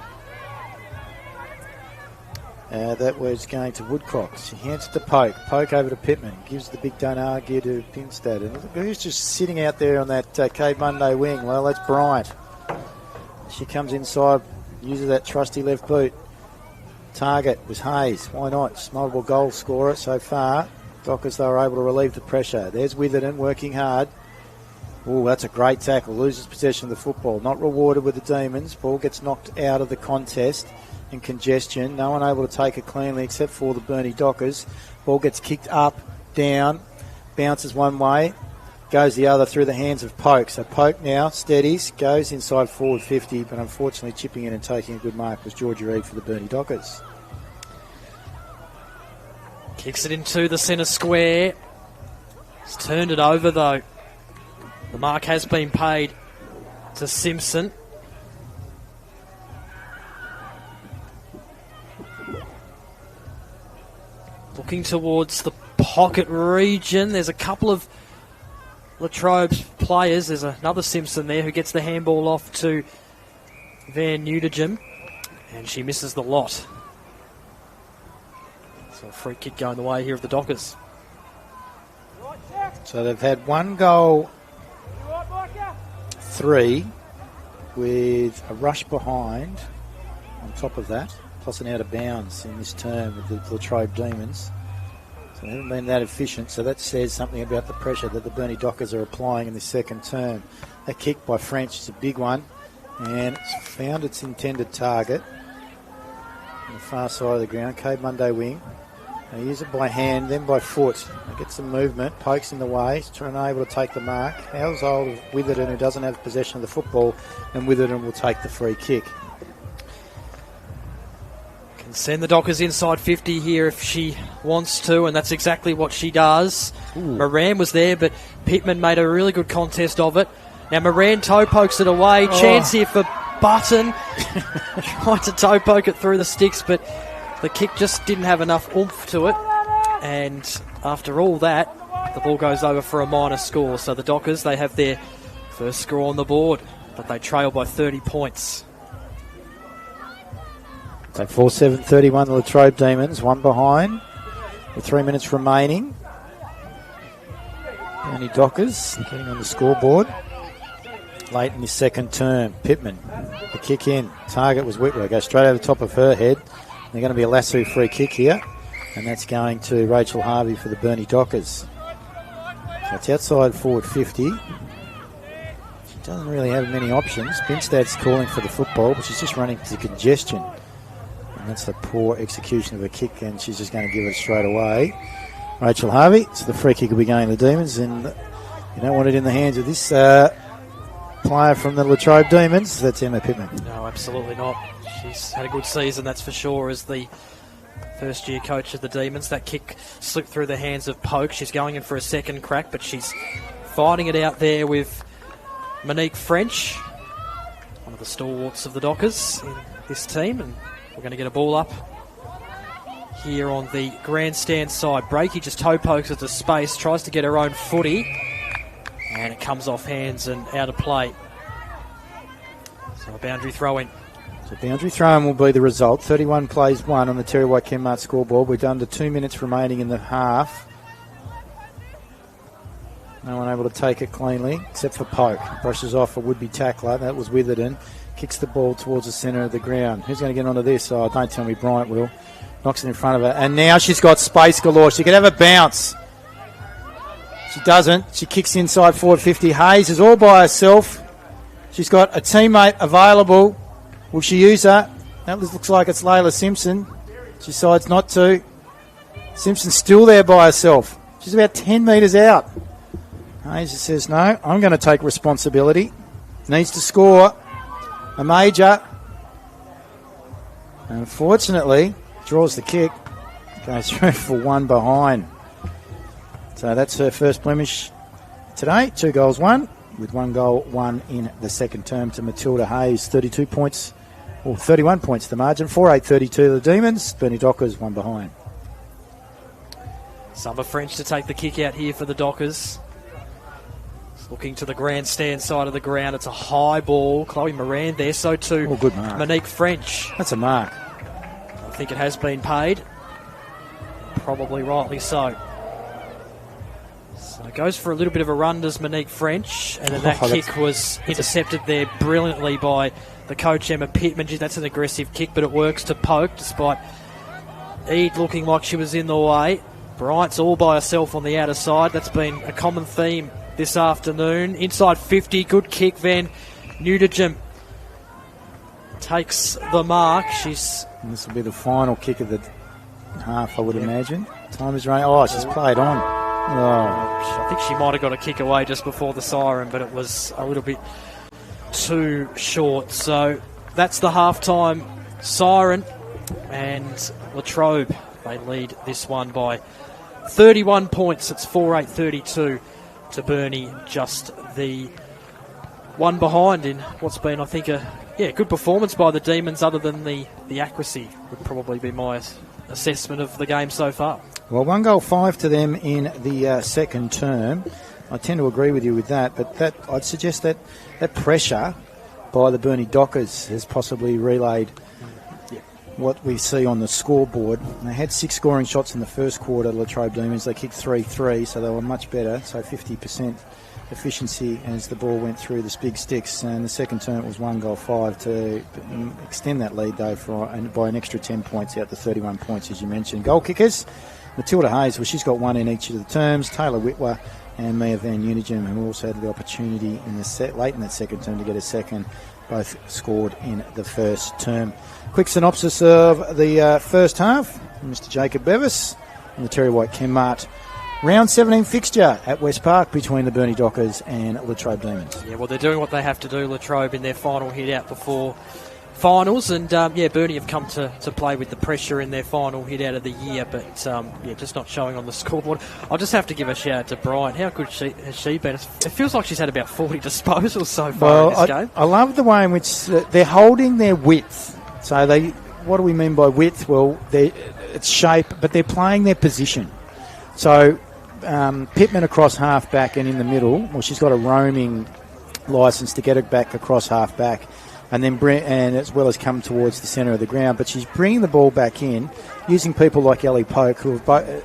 S2: That was going to Woodcock. She hands it to Poke. Poke over to Pittman. Gives the big don't argue to Pinstad. And look who's just sitting out there on that Cape Monday wing. Well, that's Bryant. She comes inside, uses that trusty left boot. Target was Hayes. Why not? She's multiple goal scorer so far. Dockers, they were able to relieve the pressure. There's Witherden working hard. Oh, that's a great tackle. Loses possession of the football. Not rewarded with the Demons. Ball gets knocked out of the contest. In congestion, no one able to take it cleanly except for the Burnie Dockers. Ball gets kicked up, down, bounces one way, goes the other through the hands of Poke. So Poke now steadies, goes inside forward 50, but unfortunately chipping in and taking a good mark was Georgia Reid for the Burnie Dockers.
S1: Kicks it into the centre square. He's turned it over though. The mark has been paid to Simpson. Looking towards the pocket region. There's a couple of Latrobe's players. There's another Simpson there who gets the handball off to Van Newdigem. And she misses the lot. So a free kick going the way here of the Dockers.
S2: So they've had 1 goal, 3, with a rush behind on top of that. Plus an out of bounds in this term with the Latrobe Demons. So they haven't been that efficient, so that says something about the pressure that the Burnie Dockers are applying in this second term. That kick by French is a big one, and it's found its intended target on the far side of the ground, Cape Monday wing. They use it by hand, then by foot. They get some movement, Pokes in the way, he's unable to take the mark. How's hold of Witherden, who doesn't have possession of the football, and Witherden will take the free kick.
S1: Can send the Dockers inside 50 here if she wants to, and that's exactly what she does. Ooh. Moran was there, but Pittman made a really good contest of it. Now Moran toe pokes it away. Chance here for Button. Tried to toe poke it through the sticks, but the kick just didn't have enough oomph to it. And after all that, the ball goes over for a minor score. So the Dockers, they have their first score on the board, but they trail by 30 points.
S2: So 4-7-31, the Latrobe Demons, 1 behind. with 3 minutes remaining. Burnie Dockers getting on the scoreboard. Late in his second term. Pittman, the kick in. Target was Whitwer. Goes straight over the top of her head. They're going to be a lasso free kick here. And that's going to Rachel Harvey for the Burnie Dockers. So it's outside forward 50. She doesn't really have many options. Binstad's calling for the football, but she's just running to congestion. And that's a poor execution of a kick, and she's just going to give it straight away. Rachel Harvey, so the free kick will be going to the Demons, and you don't want it in the hands of this player from the Latrobe Demons. That's Emma Pittman.
S1: No, absolutely not. She's had a good season, that's for sure, as the first-year coach of the Demons. That kick slipped through the hands of Polk. She's going in for a second crack, but she's fighting it out there with Monique French, one of the stalwarts of the Dockers in this team, and we're going to get a ball up here on the grandstand side. Breaky just toe pokes into space, tries to get her own footy, and it comes off hands and out of play. So a boundary throw in.
S2: So boundary throw-in will be the result. 31 plays 1 on the Terry White Kenmart scoreboard. We're down to 2 minutes remaining in the half. No one able to take it cleanly, except for Polk. Brushes off a would-be tackler. That was Witherden. Kicks the ball towards the centre of the ground. Who's going to get onto this? Oh, don't tell me Bryant will. Knocks it in front of her. And now she's got space galore. She could have a bounce. She doesn't. She kicks inside forward 50. Hayes is all by herself. She's got a teammate available. Will she use her? That looks like it's Layla Simpson. She decides not to. Simpson's still there by herself. She's about 10 metres out. Hayes says, no, I'm going to take responsibility. Needs to score a major. Unfortunately, draws the kick. Goes through for one behind. So that's her first blemish today. 2 goals, 1. With 1 goal, 1 in the second term to Matilda Hayes. 32 points, or 31 points the margin. 4-8-32 the Demons. Burnie Dockers 1 behind.
S1: Summer French to take the kick out here for the Dockers. Looking to the grandstand side of the ground. It's a high ball. Chloe Moran there, so too
S2: good mark.
S1: Monique French.
S2: That's a mark.
S1: I think it has been paid. Probably rightly so. So it goes for a little bit of a run, does Monique French, and then that kick was intercepted there brilliantly by the coach, Emma Pittman. That's an aggressive kick, but it works to Poke, despite Eade looking like she was in the way. Bryant's all by herself on the outer side. That's been a common theme this afternoon. Inside 50, good kick. Van Nugent takes the mark. This
S2: will be the final kick of the half, I would imagine. Time is running. Oh, she's played on.
S1: I think she might have got a kick away just before the siren, but it was a little bit too short. So that's the halftime siren, and Latrobe, they lead this one by 31 points. It's 4-8-32 to Burnie, just the one behind in what's been, I think, a good performance by the Demons, other than the accuracy would probably be my assessment of the game so far.
S2: Well, 1 goal, 5 to them in the second term. I tend to agree with you with that, but I'd suggest that pressure by the Burnie Dockers has possibly relayed what we see on the scoreboard. They had 6 scoring shots in the first quarter, Latrobe Demons. They kicked 3-3, so they were much better, so 50% efficiency as the ball went through the big sticks. And the second term, it was 1 goal, 5 to extend that lead, though, by an extra 10 points out to 31 points, as you mentioned. Goal kickers, Matilda Hayes, well, she's got 1 in each of the terms. Taylor Whitwer and Mia Van Unigem, who also had the opportunity late in that second term to get a second, both scored in the first term. Quick synopsis of the first half. Mr. Jacob Bevis and the Terry White Kenmart round 17 fixture at West Park between the Burnie Dockers and Latrobe Demons.
S1: Yeah, well, they're doing what they have to do, Latrobe, in their final hit out before finals, and Burnie have come to play with the pressure in their final hit out of the year, but just not showing on the scoreboard. I'll just have to give a shout out to Bryant. How good has she been? It feels like she's had about 40 disposals so far in this game. I
S2: love the way in which they're holding their width. So what do we mean by width? Well, it's shape, but they're playing their position. So Pittman across half-back and in the middle. Well, she's got a roaming licence to get it back across half-back, and then and as well as come towards the centre of the ground. But she's bringing the ball back in, using people like Ellie Polk, who have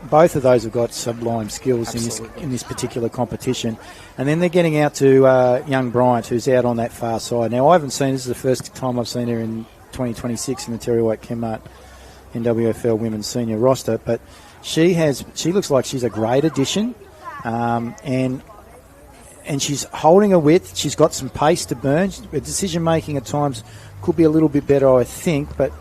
S2: both of those have got sublime skills in this particular competition. And then they're getting out to young Bryant, who's out on that far side. Now, I haven't seen, this is the first time I've seen her in 2026 in the Terry White Kmart NWFL Women's Senior roster, but she looks like she's a great addition, and she's holding her width. She's got some pace to burn. Her decision making at times could be a little bit better, I think, but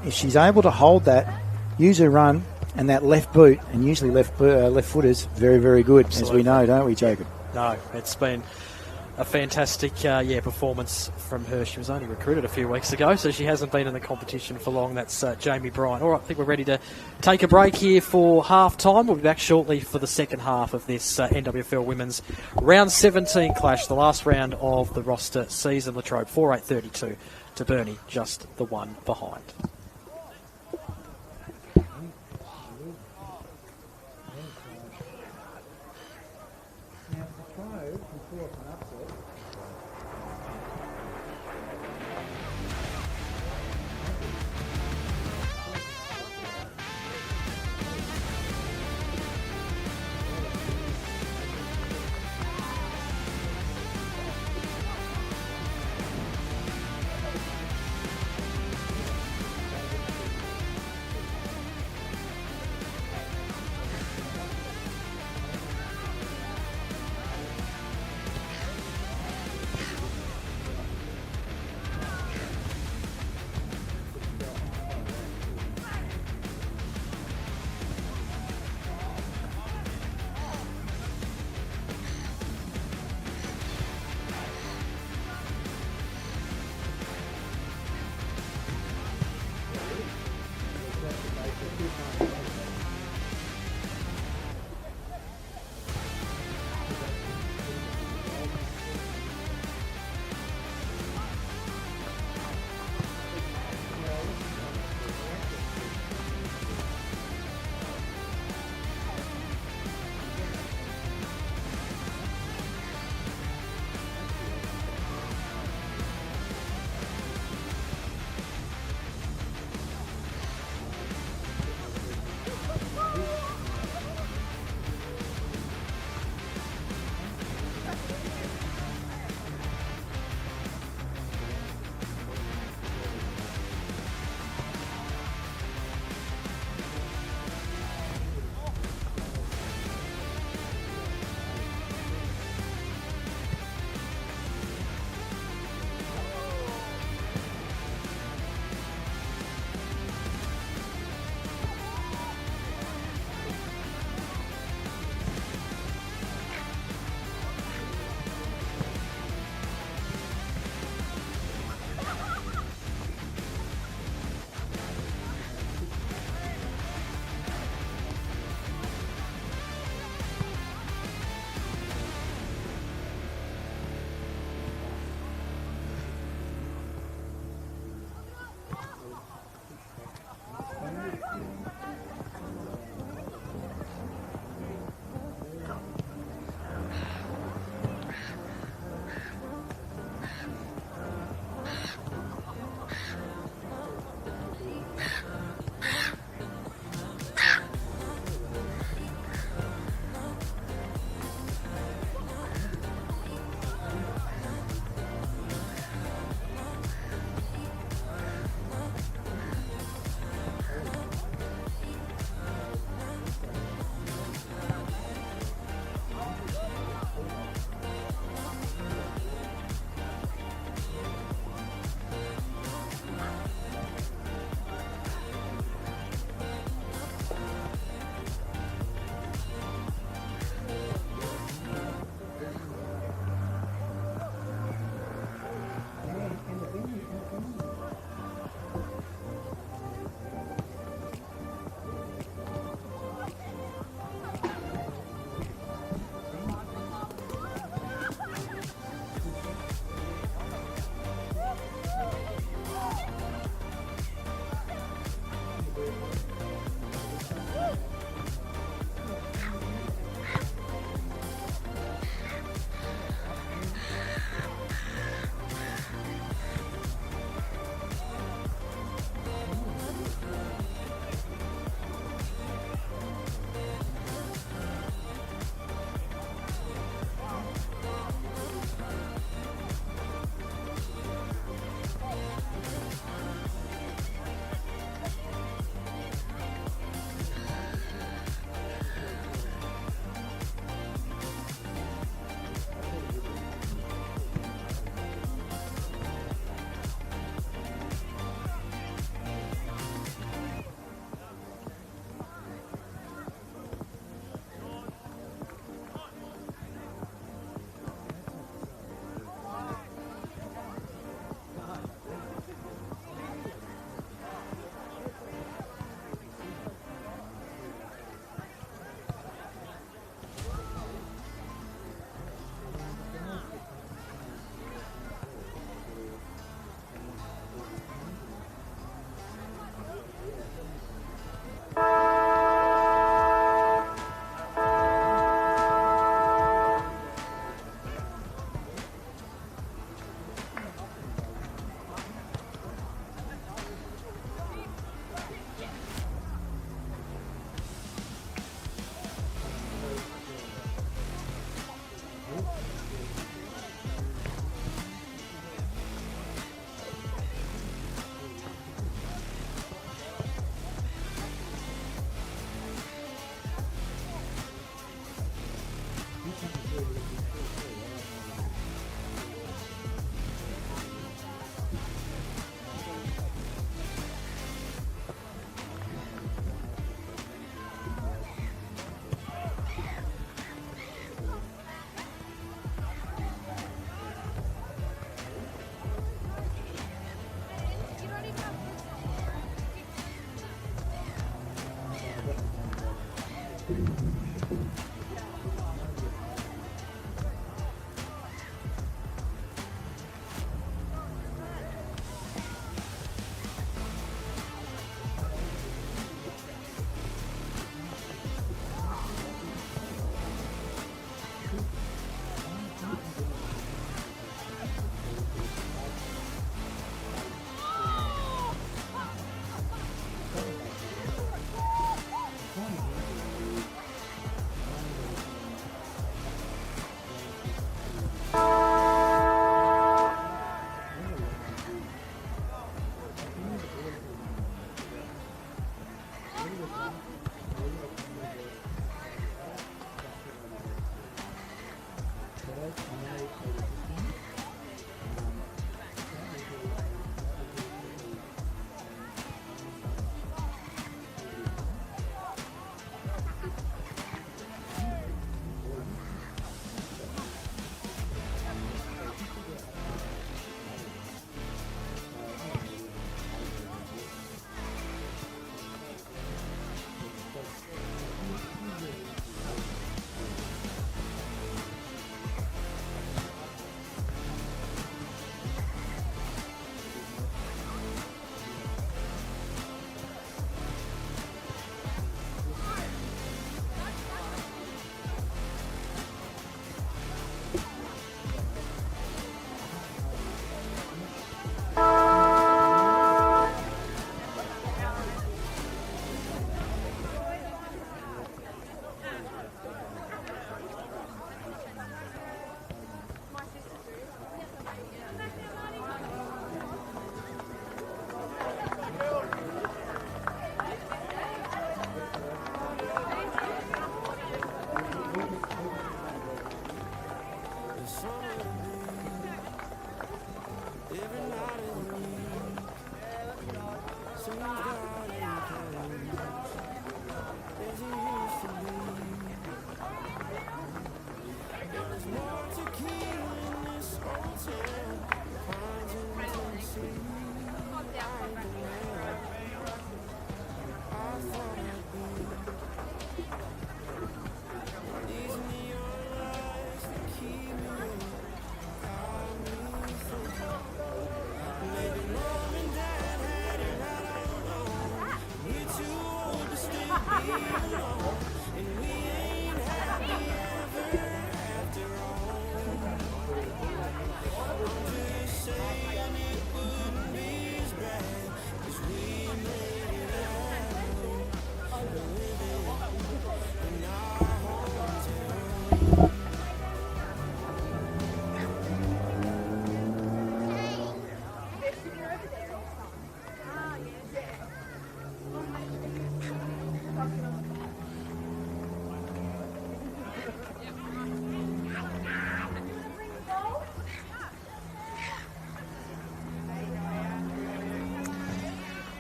S2: if she's able to hold that, use her run, and that left boot, and usually left footers, very, very good, Absolutely. As we know, don't we, Jacob?
S1: No, it's been a fantastic performance from her. She was only recruited a few weeks ago, so she hasn't been in the competition for long. That's Jamie Bryant. All right, I think we're ready to take a break here for half-time. We'll be back shortly for the second half of this NWFL Women's Round 17 clash, the last round of the roster season. Latrobe 4-8-32 to Burnie, just the one behind.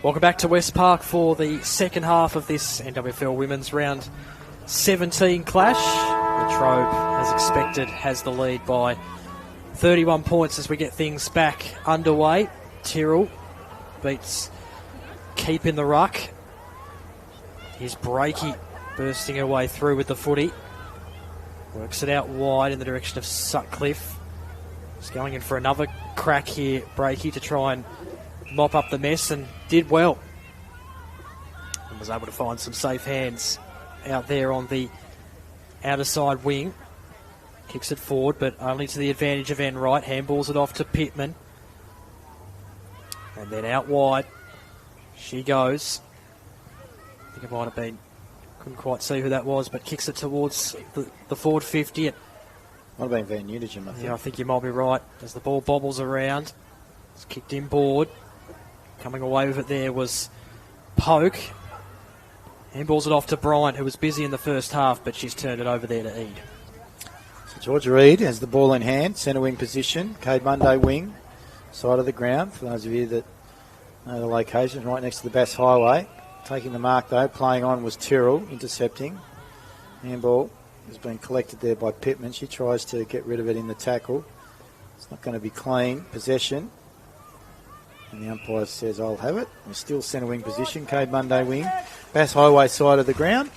S1: Welcome back to West Park for the second half of this NWFL Women's Round 17 clash. Latrobe, as expected, has the lead by 31 points as we get things back underway. Tyrrell beats Keep in the ruck. Here's Breaky bursting her way through with the footy. Works it out wide in the direction of Sutcliffe. He's going in for another crack here, Breaky, to try and mop up the mess, and did well. And was able to find some safe hands out there on the outer side wing. Kicks it forward, but only to the advantage of Enright. Handballs it off to Pittman. And then out wide she goes. I think it might have been, couldn't quite see who that was, but kicks it towards the forward 50.
S2: Might have been Van Newtigem, I think.
S1: Yeah, I think you might be right. As the ball bobbles around, it's kicked inboard. Coming away with it there was Poke. Handballs it off to Bryant, who was busy in the first half, but she's turned it over there to Eade.
S2: So Georgia Reid has the ball in hand, centre wing position. Cade Munday wing, side of the ground. For those of you that know the location, right next to the Bass Highway. Taking the mark though, playing on was Tyrrell, intercepting. Handball has been collected there by Pittman. She tries to get rid of it in the tackle. It's not going to be clean. Possession. And the umpire says, I'll have it. We're still centre wing position. Cade Munday wing. Bass Highway side of the ground.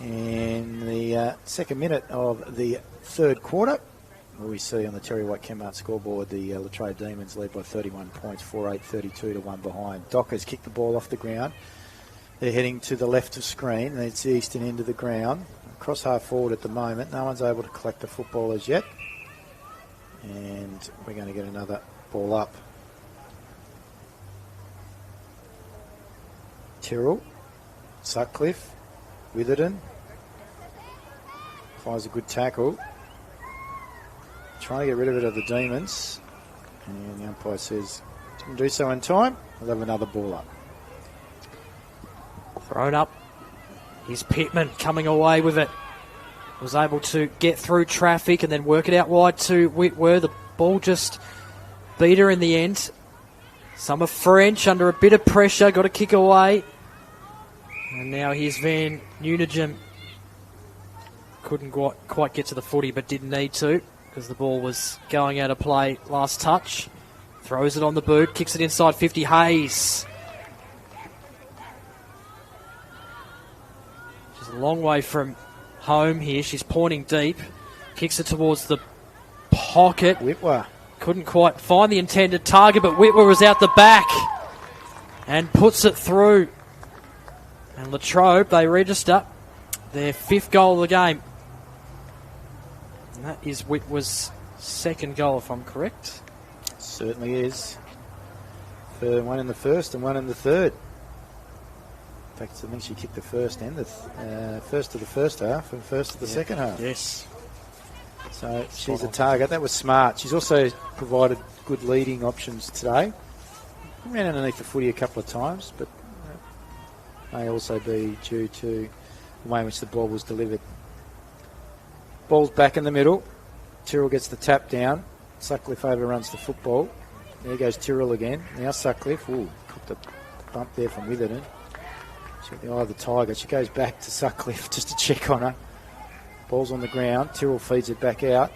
S2: In the second minute of the third quarter, we see on the Terry White Kmart scoreboard the Latrobe Demons lead by 31 points, 4-8, 32-1 behind. Dockers kick the ball off the ground. They're heading to the left of screen. It's the eastern end of the ground. Cross half forward at the moment. No one's able to collect the football as yet. And we're going to get another ball up. Tyrrell, Sutcliffe, Witherden. Finds a good tackle. Trying to get rid of it of the Demons. And the umpire says, didn't do so in time. We'll have another ball up.
S1: Thrown up. Here's Pittman coming away with it. Was able to get through traffic and then work it out wide to Whitwer. The ball just beat her in the end. Summer French under a bit of pressure. Got a kick away. And now here's Van Nunegem. Couldn't quite get to the footy, but didn't need to because the ball was going out of play last touch. Throws it on the boot, kicks it inside 50. Hayes. She's a long way from home here. She's pointing deep. Kicks it towards the pocket.
S2: Whitwer.
S1: Couldn't quite find the intended target, but Whitwer was out the back and puts it through. And Latrobe, they register their 5th goal of the game. And that is Whitwer's 2nd goal, if I'm correct.
S2: Certainly is. One in the first and one in the third. In fact, I think she kicked the first and the first of the first half and first of the second half.
S1: Yes.
S2: So she's a target. That was smart. She's also provided good leading options today. Ran underneath the footy a couple of times, but may also be due to the way in which the ball was delivered. Ball's back in the middle. Tyrrell gets the tap down. Sutcliffe overruns the football. There goes Tyrrell again. Now Sutcliffe. Ooh, copped a bump there from Witherden. She's got the eye of the tiger. She goes back to Sutcliffe just to check on her. Ball's on the ground. Tyrrell feeds it back out.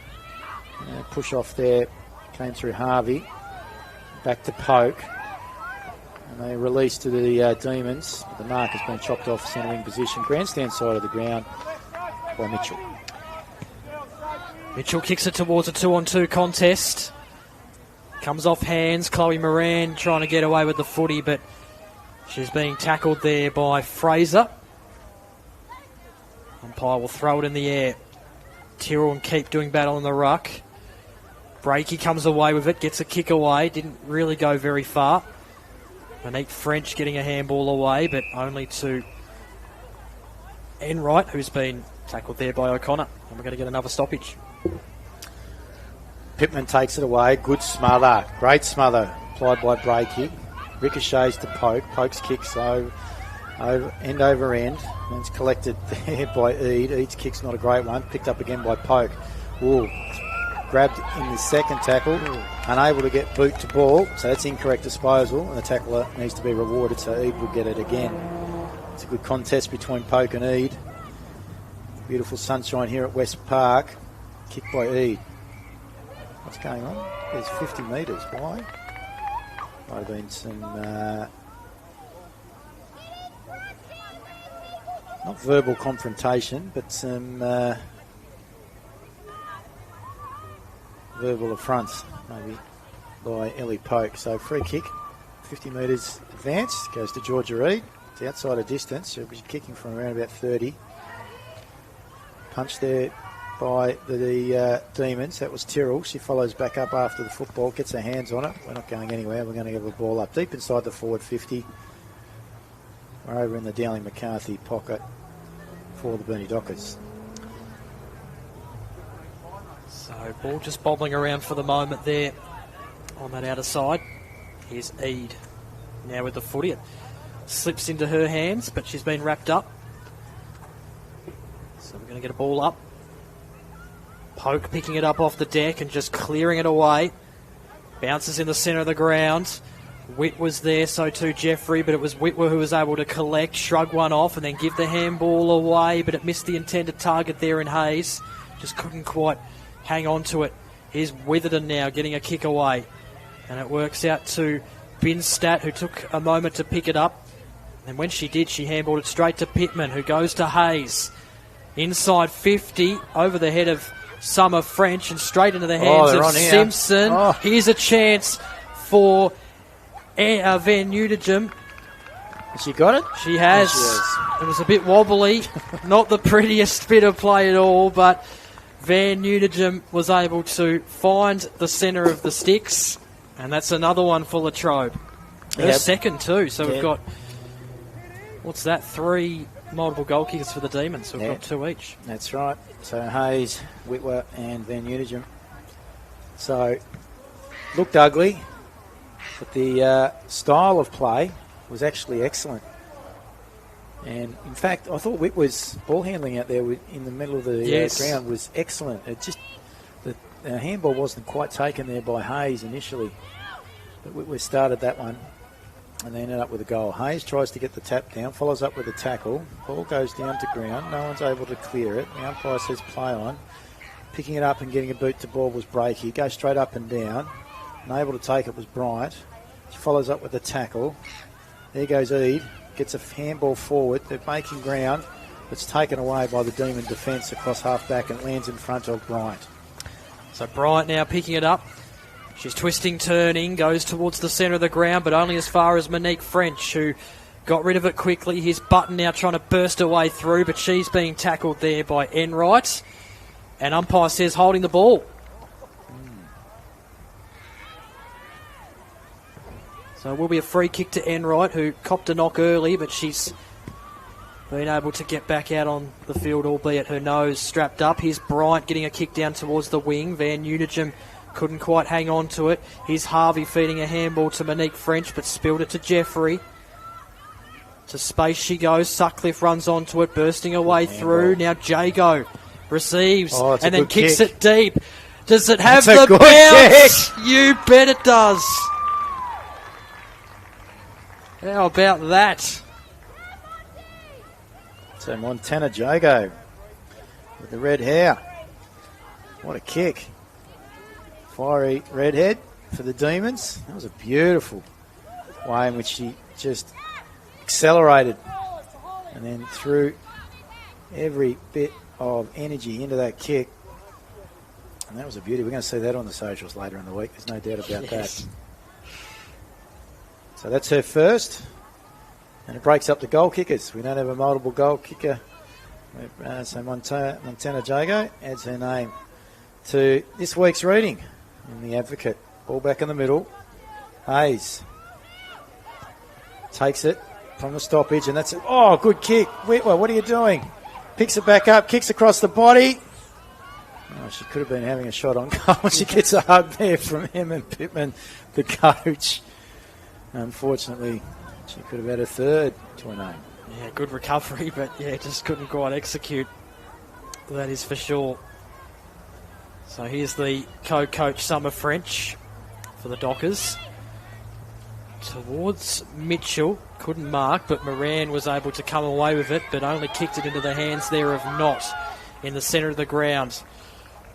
S2: Push off there. Came through Harvey. Back to Poke. And they release to the Demons. But the mark has been chopped off centre wing position. Grandstand side of the ground by Mitchell.
S1: Mitchell kicks it towards a 2-on-2 contest. Comes off hands. Chloe Moran trying to get away with the footy, but she's being tackled there by Fraser. Umpire will throw it in the air. Tyrrell and Keep doing battle in the ruck. Breaky comes away with it, gets a kick away. Didn't really go very far. Monique French getting a handball away, but only to Enright, who's been tackled there by O'Connor. And we're going to get another stoppage.
S2: Pittman takes it away. Good smother. Great smother applied by Breaky. Ricochets to Poke. Poke's kicks end over end. And it's collected there by Eade. Eade's kick's not a great one. Picked up again by Poke. Ooh. Grabbed in the second tackle. Unable to get boot to ball. So that's incorrect disposal. And the tackler needs to be rewarded, so Eade will get it again. It's a good contest between Poke and Eade. Beautiful sunshine here at West Park. Kick by Eade. What's going on? There's 50 metres. Why? Might have been some not verbal confrontation, but some verbal affronts, maybe, by Ellie Poke. So free kick, 50 metres advanced, goes to Georgia Reid. It's outside of distance. She'll be kicking from around about 30. Punch there by the Demons. That was Tyrrell. She follows back up after the football, gets her hands on it. We're not going anywhere. We're going to give the ball up deep inside the forward 50. We're over in the Dowling McCarthy pocket for the Burnie Dockers.
S1: So ball just bobbling around for the moment there on that outer side. Here's Eade now with the footy. It slips into her hands, but she's been wrapped up. So we're going to get a ball up. Poke picking it up off the deck and just clearing it away. Bounces in the centre of the ground. Witt was there, so too Jeffrey, but it was Whitwer who was able to collect, shrug one off, and then give the handball away, but it missed the intended target there in Hayes. Just couldn't quite hang on to it. Here's Witherden now getting a kick away. And it works out to Binstat, who took a moment to pick it up. And when she did, she handballed it straight to Pittman, who goes to Hayes. Inside 50, over the head of Summer French and straight into the hands of Simpson.
S2: Oh.
S1: Here's a chance for Van Newdigem.
S2: Has she got it?
S1: She has. It was a bit wobbly. Not the prettiest bit of play at all, but Van Newdigem was able to find the centre of the sticks, and that's another one for Latrobe. Her second too, so we've got, what's that, 3 multiple goal kickers for the Demons. So we've got 2 each.
S2: That's right. So Hayes, Whitwer and Van Newdigem. So, looked ugly, but the style of play was actually excellent. And in fact, I thought Whitwer's ball handling out there in the middle of the ground was excellent. It just, the handball wasn't quite taken there by Hayes initially, but Whitwer started that one and they ended up with a goal. Hayes tries to get the tap down, follows up with a tackle. Ball goes down to ground. No one's able to clear it. The umpire says play on. Picking it up and getting a boot to ball was Breaky. Goes straight up and down. Unable to take it was Bryant. She follows up with a tackle. There goes Ede. Gets a handball forward. They're making ground. It's taken away by the Demon defence across half-back and lands in front of Bryant.
S1: So Bryant now picking it up. She's twisting, turning, goes towards the centre of the ground, but only as far as Monique French, who got rid of it quickly. Here's Button now trying to burst her way through, but she's being tackled there by Enright. And umpire says holding the ball. So it will be a free kick to Enright, who copped a knock early, but she's been able to get back out on the field, albeit her nose strapped up. Here's Bryant getting a kick down towards the wing. Van Newdigem couldn't quite hang on to it. Here's Harvey feeding a handball to Monique French, but spilled it to Jeffrey. To space she goes. Sutcliffe runs onto it, bursting her way through. Now Jago receives and then kicks it deep. Does it have the bounce? You bet it does. How about that?
S2: So Montana Jago with the red hair. What a kick. Fiery redhead for the Demons. That was a beautiful way in which she just accelerated and then threw every bit of energy into that kick. And that was a beauty. We're going to see that on the socials later in the week. There's no doubt about that. So that's her first. And it breaks up the goal kickers. We don't have a multiple goal kicker. So Montana Jago adds her name to this week's reading in the Advocate. Ball back in the middle. Hayes takes it from the stoppage, and that's it. Oh, good kick. Whitwer, what are you doing? Picks it back up, kicks across the body. Oh, she could have been having a shot on goal. She gets a hug there from Emma Pittman, the coach. Unfortunately, she could have had a third to her name.
S1: Yeah, good recovery, but just couldn't quite execute. That is for sure. So here's the co-coach Summer French for the Dockers. Towards Mitchell, couldn't mark, but Moran was able to come away with it, but only kicked it into the hands there of Knott in the centre of the ground.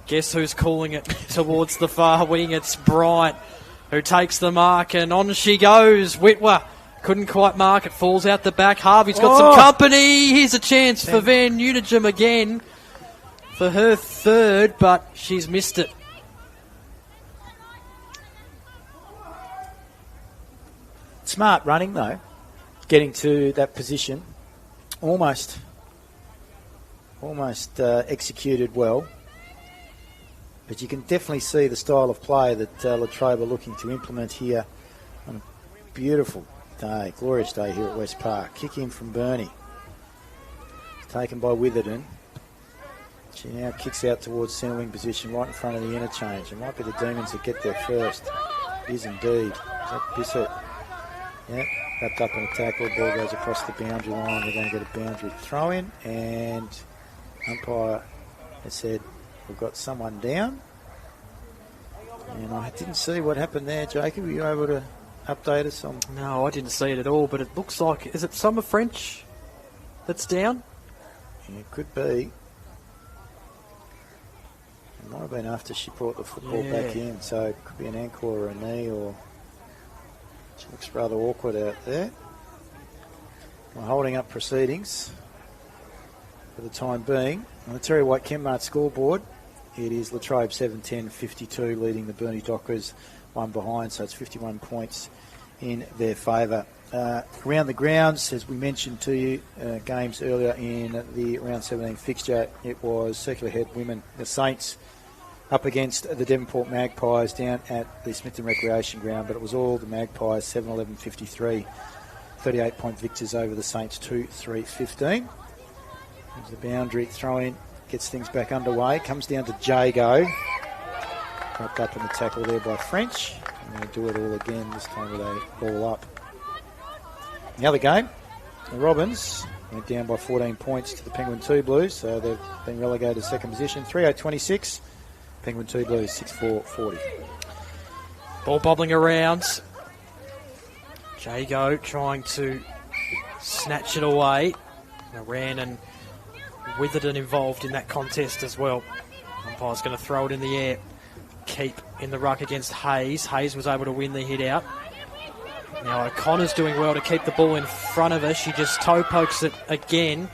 S1: Guess who's calling it towards the far wing? It's Bryant, who takes the mark, and on she goes. Whitwer couldn't quite mark it, falls out the back. Harvey's got some company. Here's a chance for Van Newdigem again for her third, but she's missed it.
S2: Smart running, though, getting to that position. Almost executed well. But you can definitely see the style of play that Latrobe are looking to implement here on a beautiful day, glorious day here at West Park. Kick in from Burnie. Taken by Witherden. She now kicks out towards centre wing position right in front of the interchange. It might be the Demons that get there first. It is indeed. Is that Bissett? Yep, wrapped up in a tackle. Ball goes across the boundary line. We're going to get a boundary throw in, and umpire has said we've got someone down. And I didn't see what happened there, Jacob. Were you able to update us on?
S1: No, I didn't see it at all, but it looks like, is it Summer French that's down?
S2: Yeah, it could be. It might have been after she brought the football back in, so it could be an ankle or a knee, or she looks rather awkward out there. We're holding up proceedings. for the time being. On the Terry White Kenmart scoreboard, it is Latrobe 7-10-52 leading the Burnie Dockers, one behind, so it's 51 points in their favour. Around the grounds, as we mentioned to you, games earlier in the round 17 fixture, it was Circular Head women, the Saints, up against the Devonport Magpies down at the Smithton Recreation Ground, but it was all the Magpies, 7-11-53, 38-point victors over the Saints, 2-3-15. There's the boundary throw in, gets things back underway, comes down to Jago, wrapped up in the tackle there by French, and they'll do it all again, this time with a ball up. The other game, the Robins went down by 14 points to the Penguin 2 Blues, so they've been relegated to second position, 3-8-26. Penguin 2 Blues, 6-4-40.
S1: Ball bobbling around. Jago trying to snatch it away. Ran and Witherden involved in that contest as well. Umpire's going to throw it in the air. Keep in the ruck against Hayes. Hayes was able to win the hit out. Now O'Connor's doing well to keep the ball in front of her. She just toe pokes it again.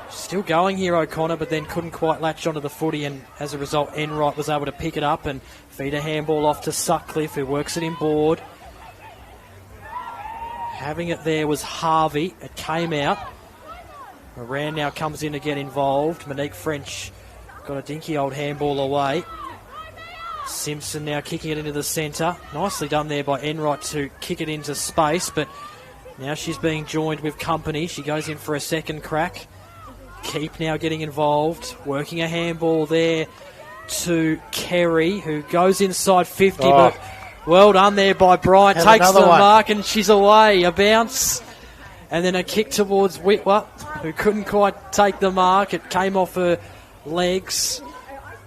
S1: Still going here, O'Connor, but then couldn't quite latch onto the footy, and as a result, Enright was able to pick it up and feed a handball off to Sutcliffe, who works it inboard. Having it there was Harvey. It came out. Moran now comes in to get involved. Monique French got a dinky old handball away. Simpson now kicking it into the centre. Nicely done there by Enright to kick it into space, but now she's being joined with company. She goes in for a second crack. Keep now getting involved, working a handball there to Kerry, who goes inside 50, but well done there by Bryant. Takes the mark and she's away. A bounce and then a kick towards Whitwer, who couldn't quite take the mark. It came off her legs.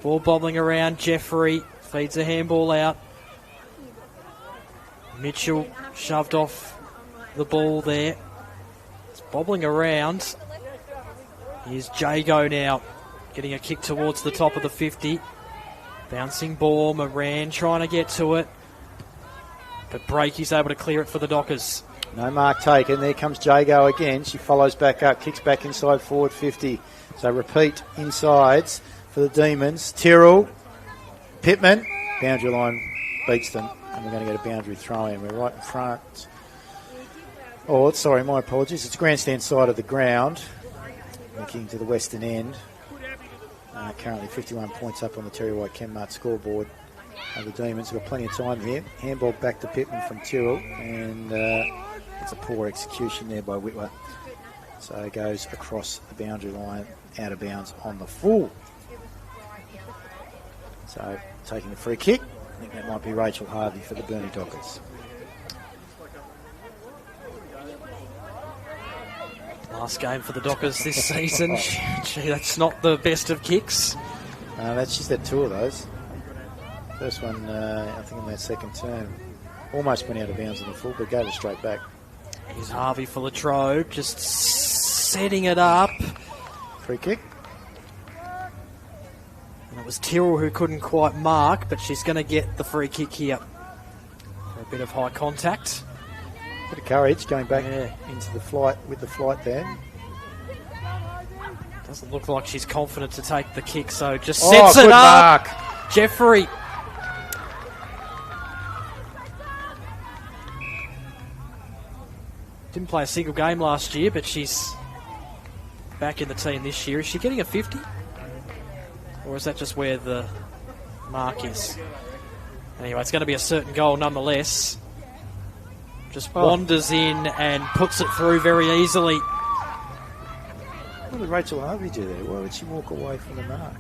S1: Ball bobbling around. Jeffrey feeds a handball out. Mitchell shoved off the ball there. It's bobbling around. Here's Jago now, getting a kick towards the top of the 50. Bouncing ball, Moran trying to get to it. But Breakey's able to clear it for the Dockers.
S2: No mark taken. There comes Jago again. She follows back up, kicks back inside forward 50. So repeat insides for the Demons. Tyrrell, Pittman, boundary line beats them. And we're going to get a boundary throw in. We're right in front. Oh, sorry, my apologies. It's grandstand side of the ground. Looking to the western end. Currently 51 points up on the Terry White Kenmart scoreboard. The Demons have got plenty of time here. Handball back to Pittman from Tyrrell, and it's a poor execution there by Whitwer. So it goes across the boundary line, out of bounds on the full. So taking the free kick. I think that might be Rachel Harvey for the Burnie Dockers.
S1: Last game for the Dockers this season. Gee, that's not the best of kicks.
S2: That's just had two of those. First one, I think in that second term, almost went out of bounds on the full, but gave it straight back.
S1: Here's Harvey for Latrobe, just setting it up.
S2: Free kick.
S1: And it was Tyrrell who couldn't quite mark, but she's going to get the free kick here. For a bit of high contact.
S2: Bit of courage going back into the flight with the flight there.
S1: Doesn't look like she's confident to take the kick, so just sets it up. Mark. Jeffrey. Didn't play a single game last year, but she's back in the team this year. Is she getting a 50? Or is that just where the mark is? Anyway, it's going to be a certain goal nonetheless. Just wanders in and puts it through very easily.
S2: What did Rachel Harvey do there? Why would she walk away from the mark?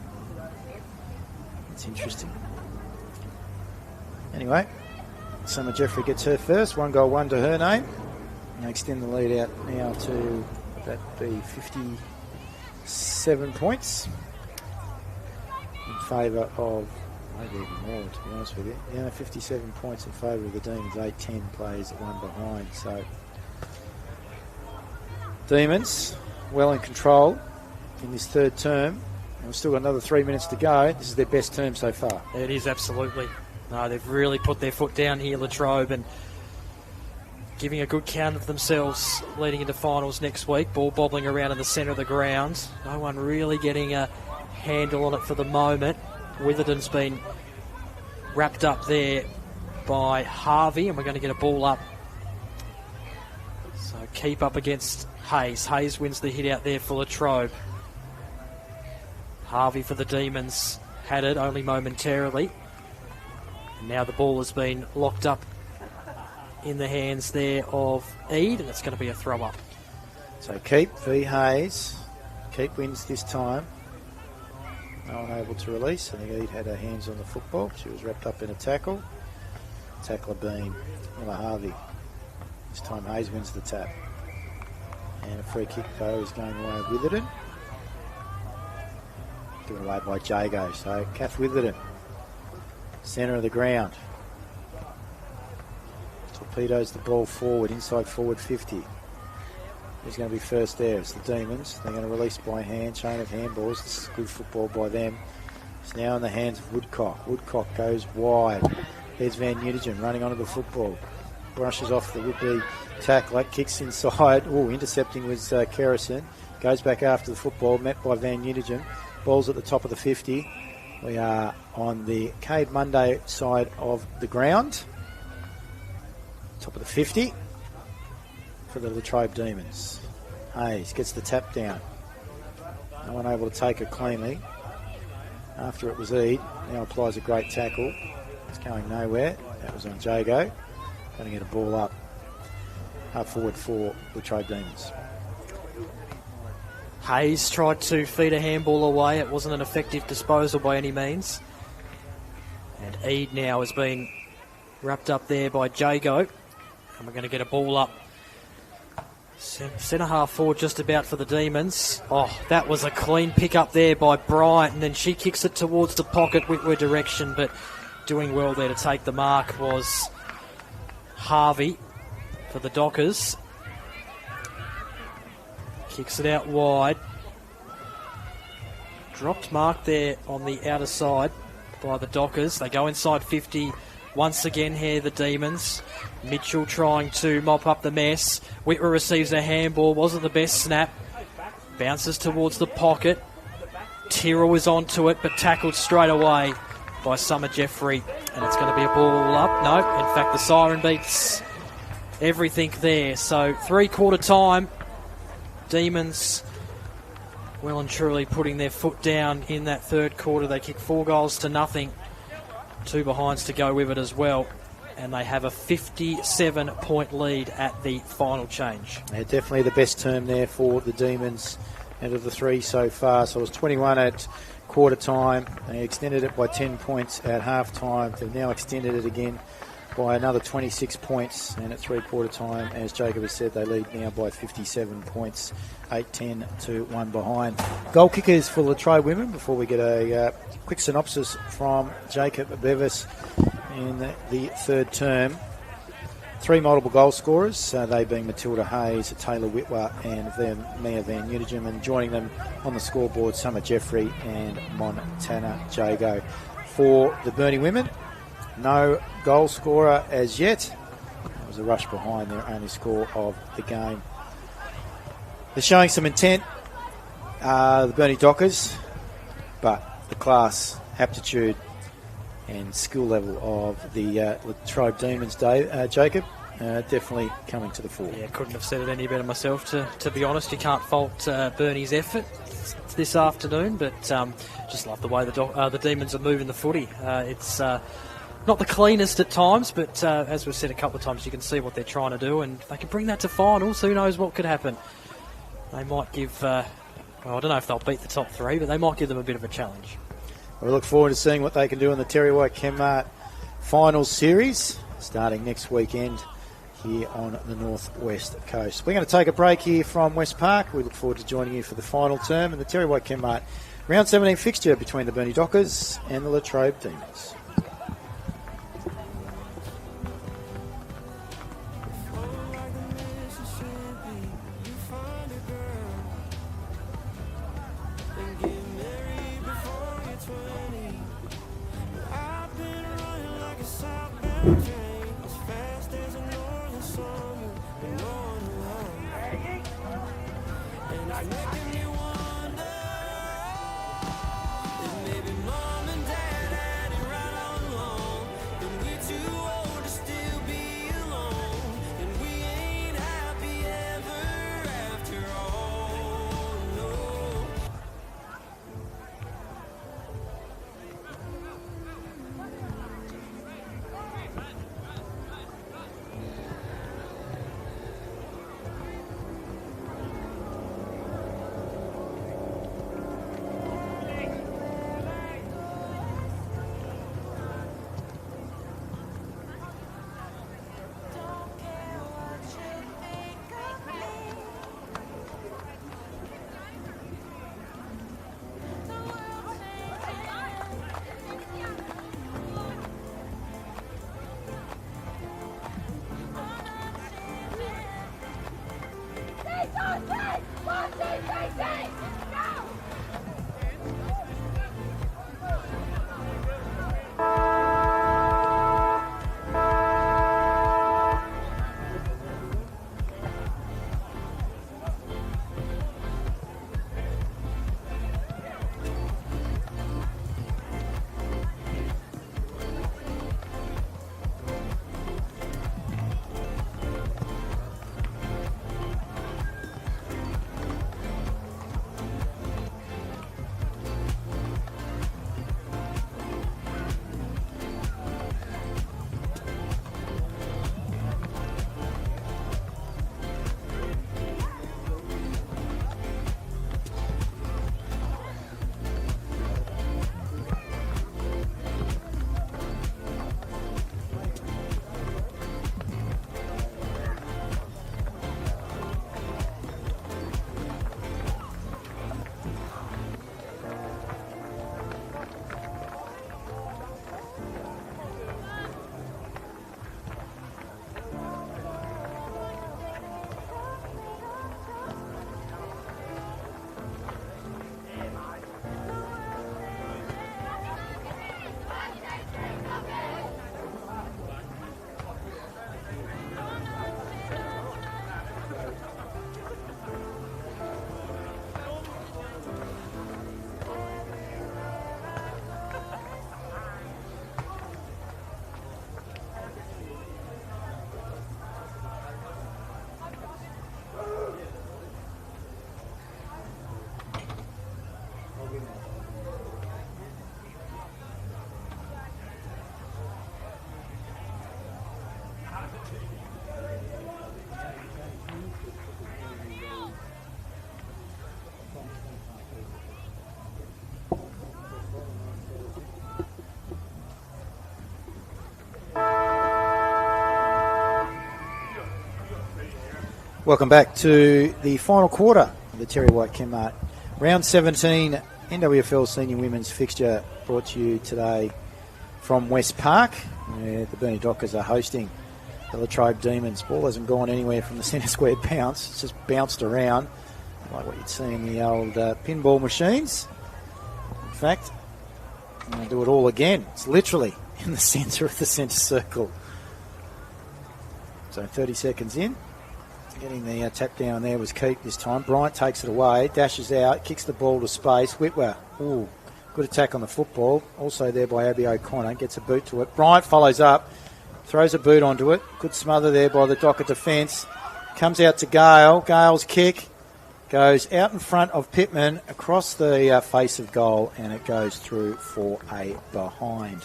S2: That's interesting. Anyway, Summer Jeffrey gets her first. 1 goal, 1 to her name. Now extend the lead out now to, that be 57 points in favour of, maybe even more, to be honest with you. Yeah, 57 points in favour of the Demons. 8-10 plays at 1 behind. So Demons well in control in this third term. And we've still got another 3 minutes to go. This is their best term so far.
S1: It is, absolutely. No, they've really put their foot down here, Latrobe, and giving a good count of themselves leading into finals next week. Ball bobbling around in the centre of the ground. No one really getting a handle on it for the moment. Witherden's been wrapped up there by Harvey, and we're going to get a ball up. So keep up against Hayes. Hayes wins the hit out there for Latrobe. Harvey for the Demons had it only momentarily. And now the ball has been locked up in the hands there of Eade, and it's going to be a throw up.
S2: So Keep v Hayes. Keep wins this time. No one able to release. I think Eade had her hands on the football. She was wrapped up in a tackle. Tackler being Miller Harvey. This time Hayes wins the tap. And a free kick though is going away with Witherden. Given away by Jago. So Kath Witherden, centre of the ground. Torpedoes the ball forward, inside forward 50. Who's going to be first there? It's the Demons. They're going to release by hand, chain of handballs. This is good football by them. It's now in the hands of Woodcock. Woodcock goes wide. There's Van Nutigen running onto the football. Brushes off the would-be tackler, kicks inside. Oh, intercepting was Kerrison. Goes back after the football, met by Van Nutigen. Ball's at the top of the 50. We are on the Cade Monday side of the ground. Top of the 50 for the Latrobe Demons. Hayes gets the tap down. No one able to take it cleanly. After it was Eade, now applies a great tackle. It's going nowhere. That was on Jago. Going to get a ball up. Half forward for Latrobe Demons.
S1: Hayes tried to feed a handball away. It wasn't an effective disposal by any means. And Eade now has been wrapped up there by Jago. And we're going to get a ball up. Centre half forward just about for the Demons. Oh, that was a clean pick up there by Bryant. And then she kicks it towards the pocket, Whitwer direction. But doing well there to take the mark was Harvey for the Dockers. Kicks it out wide. Dropped mark there on the outer side by the Dockers. They go inside 50 once again here, the Demons. Mitchell trying to mop up the mess. Whitwer receives a handball. Wasn't the best snap. Bounces towards the pocket. Tyrrell is onto it, but tackled straight away by Summer Jeffrey. And it's going to be a ball up. No, in fact, the siren beats everything there. So three-quarter time. Demons well and truly putting their foot down in that third quarter. They kick 4-0. 2 behinds to go with it as well. And they have a 57-point lead at the final change.
S2: Yeah, definitely the best term there for the Demons out of the 3 so far. So it was 21 at quarter time. They extended it by 10 points at half time. They've now extended it again by another 26 points, and at three-quarter time, as Jacob has said, they lead now by 57 points, 8-10 to 1 behind. Goal kickers for Latrobe women, before we get a quick synopsis from Jacob Bevis in the third term. 3 multiple goal scorers, they being Matilda Hayes, Taylor Whitwer and Mia Van Nutigen, and joining them on the scoreboard, Summer Jeffrey and Montana Jago. For the Burnie women, no goal scorer as yet. It was a rush behind their only score of the game. They're showing some intent, the Burnie Dockers, but the class, aptitude and skill level of the Latrobe Demons, Jacob, definitely coming to the fore.
S1: Yeah, couldn't have said it any better myself, to be honest. You can't fault Burnie's effort this afternoon, but just love the way the Demons are moving the footy. It's not the cleanest at times, but as we've said a couple of times, you can see what they're trying to do, and if they can bring that to finals, who knows what could happen. They might give, I don't know if they'll beat the top 3, but they might give them a bit of a challenge.
S2: We look forward to seeing what they can do in the Terry White Chemmart Finals Series, starting next weekend here on the northwest coast. We're going to take a break here from West Park. We look forward to joining you for the final term in the Terry White Chemmart Round 17 fixture between the Burnie Dockers and the Latrobe Demons. Welcome back to the final quarter of the Terry White Kmart Round 17 NWFL Senior Women's fixture, brought to you today from West Park, where the Burnie Dockers are hosting the Latrobe Demons. Ball hasn't gone anywhere from the centre square bounce. It's just bounced around like what you'd see in the old pinball machines. In fact, I'm going to do it all again. It's literally in the centre of the centre circle. So 30 seconds in. Getting the tap down there was Keep this time. Bryant takes it away, dashes out, kicks the ball to space. Whitwer, ooh, good attack on the football. Also there by Abby O'Connor, gets a boot to it. Bryant follows up, throws a boot onto it. Good smother there by the Docker defence. Comes out to Gale. Gale's kick goes out in front of Pittman, across the face of goal, and it goes through for a behind.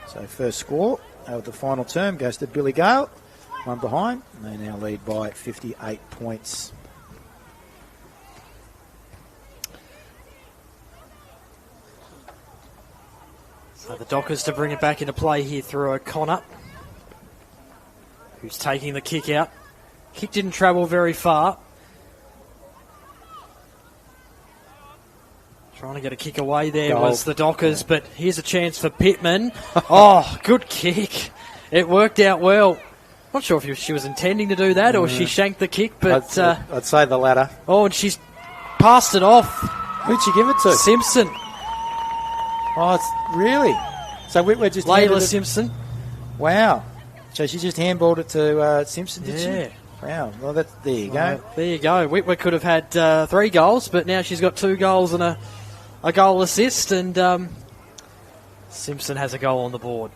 S2: So first score of the final term goes to Billy Gale. One behind, and they now lead by 58 points.
S1: So the Dockers to bring it back into play here through O'Connor, who's taking the kick out. Kick didn't travel very far. Trying to get a kick away there was the Dockers, but here's a chance for Pittman. Oh, good kick. It worked out well. Not sure if she was intending to do that or she shanked the kick, but...
S2: I'd say the latter.
S1: Oh, and she's passed it off.
S2: Who'd she give it to?
S1: Simpson.
S2: Oh, it's really? So Whitwer just...
S1: Layla Simpson.
S2: Wow. So she just handballed it to Simpson, did
S1: Yeah.
S2: she? Wow. Well, there you go.
S1: There you go. Whitwer could have had 3 goals, but now she's got 2 goals and a goal assist, and Simpson has a goal on the board.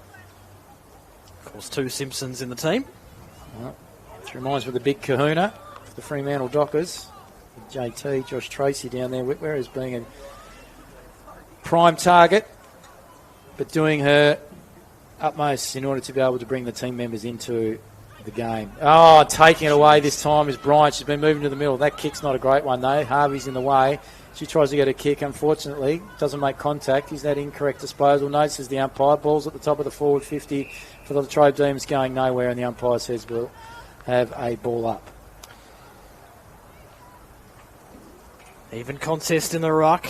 S1: Of course, 2 Simpsons in the team.
S2: Well, which reminds me of the big kahuna for the Fremantle Dockers. JT, Josh Tracy down there, Whitwer, as being a prime target, but doing her utmost in order to be able to bring the team members into the game. Oh, taking it away this time is Bryant. She's been moving to the middle. That kick's not a great one, though. Harvey's in the way. She tries to get a kick, unfortunately. Doesn't make contact. Is that incorrect disposal? Notices the umpire. Ball's at the top of the forward 50 for the Latrobe Demons, going nowhere, and the umpire says we'll have a ball up.
S1: Even contest in the ruck.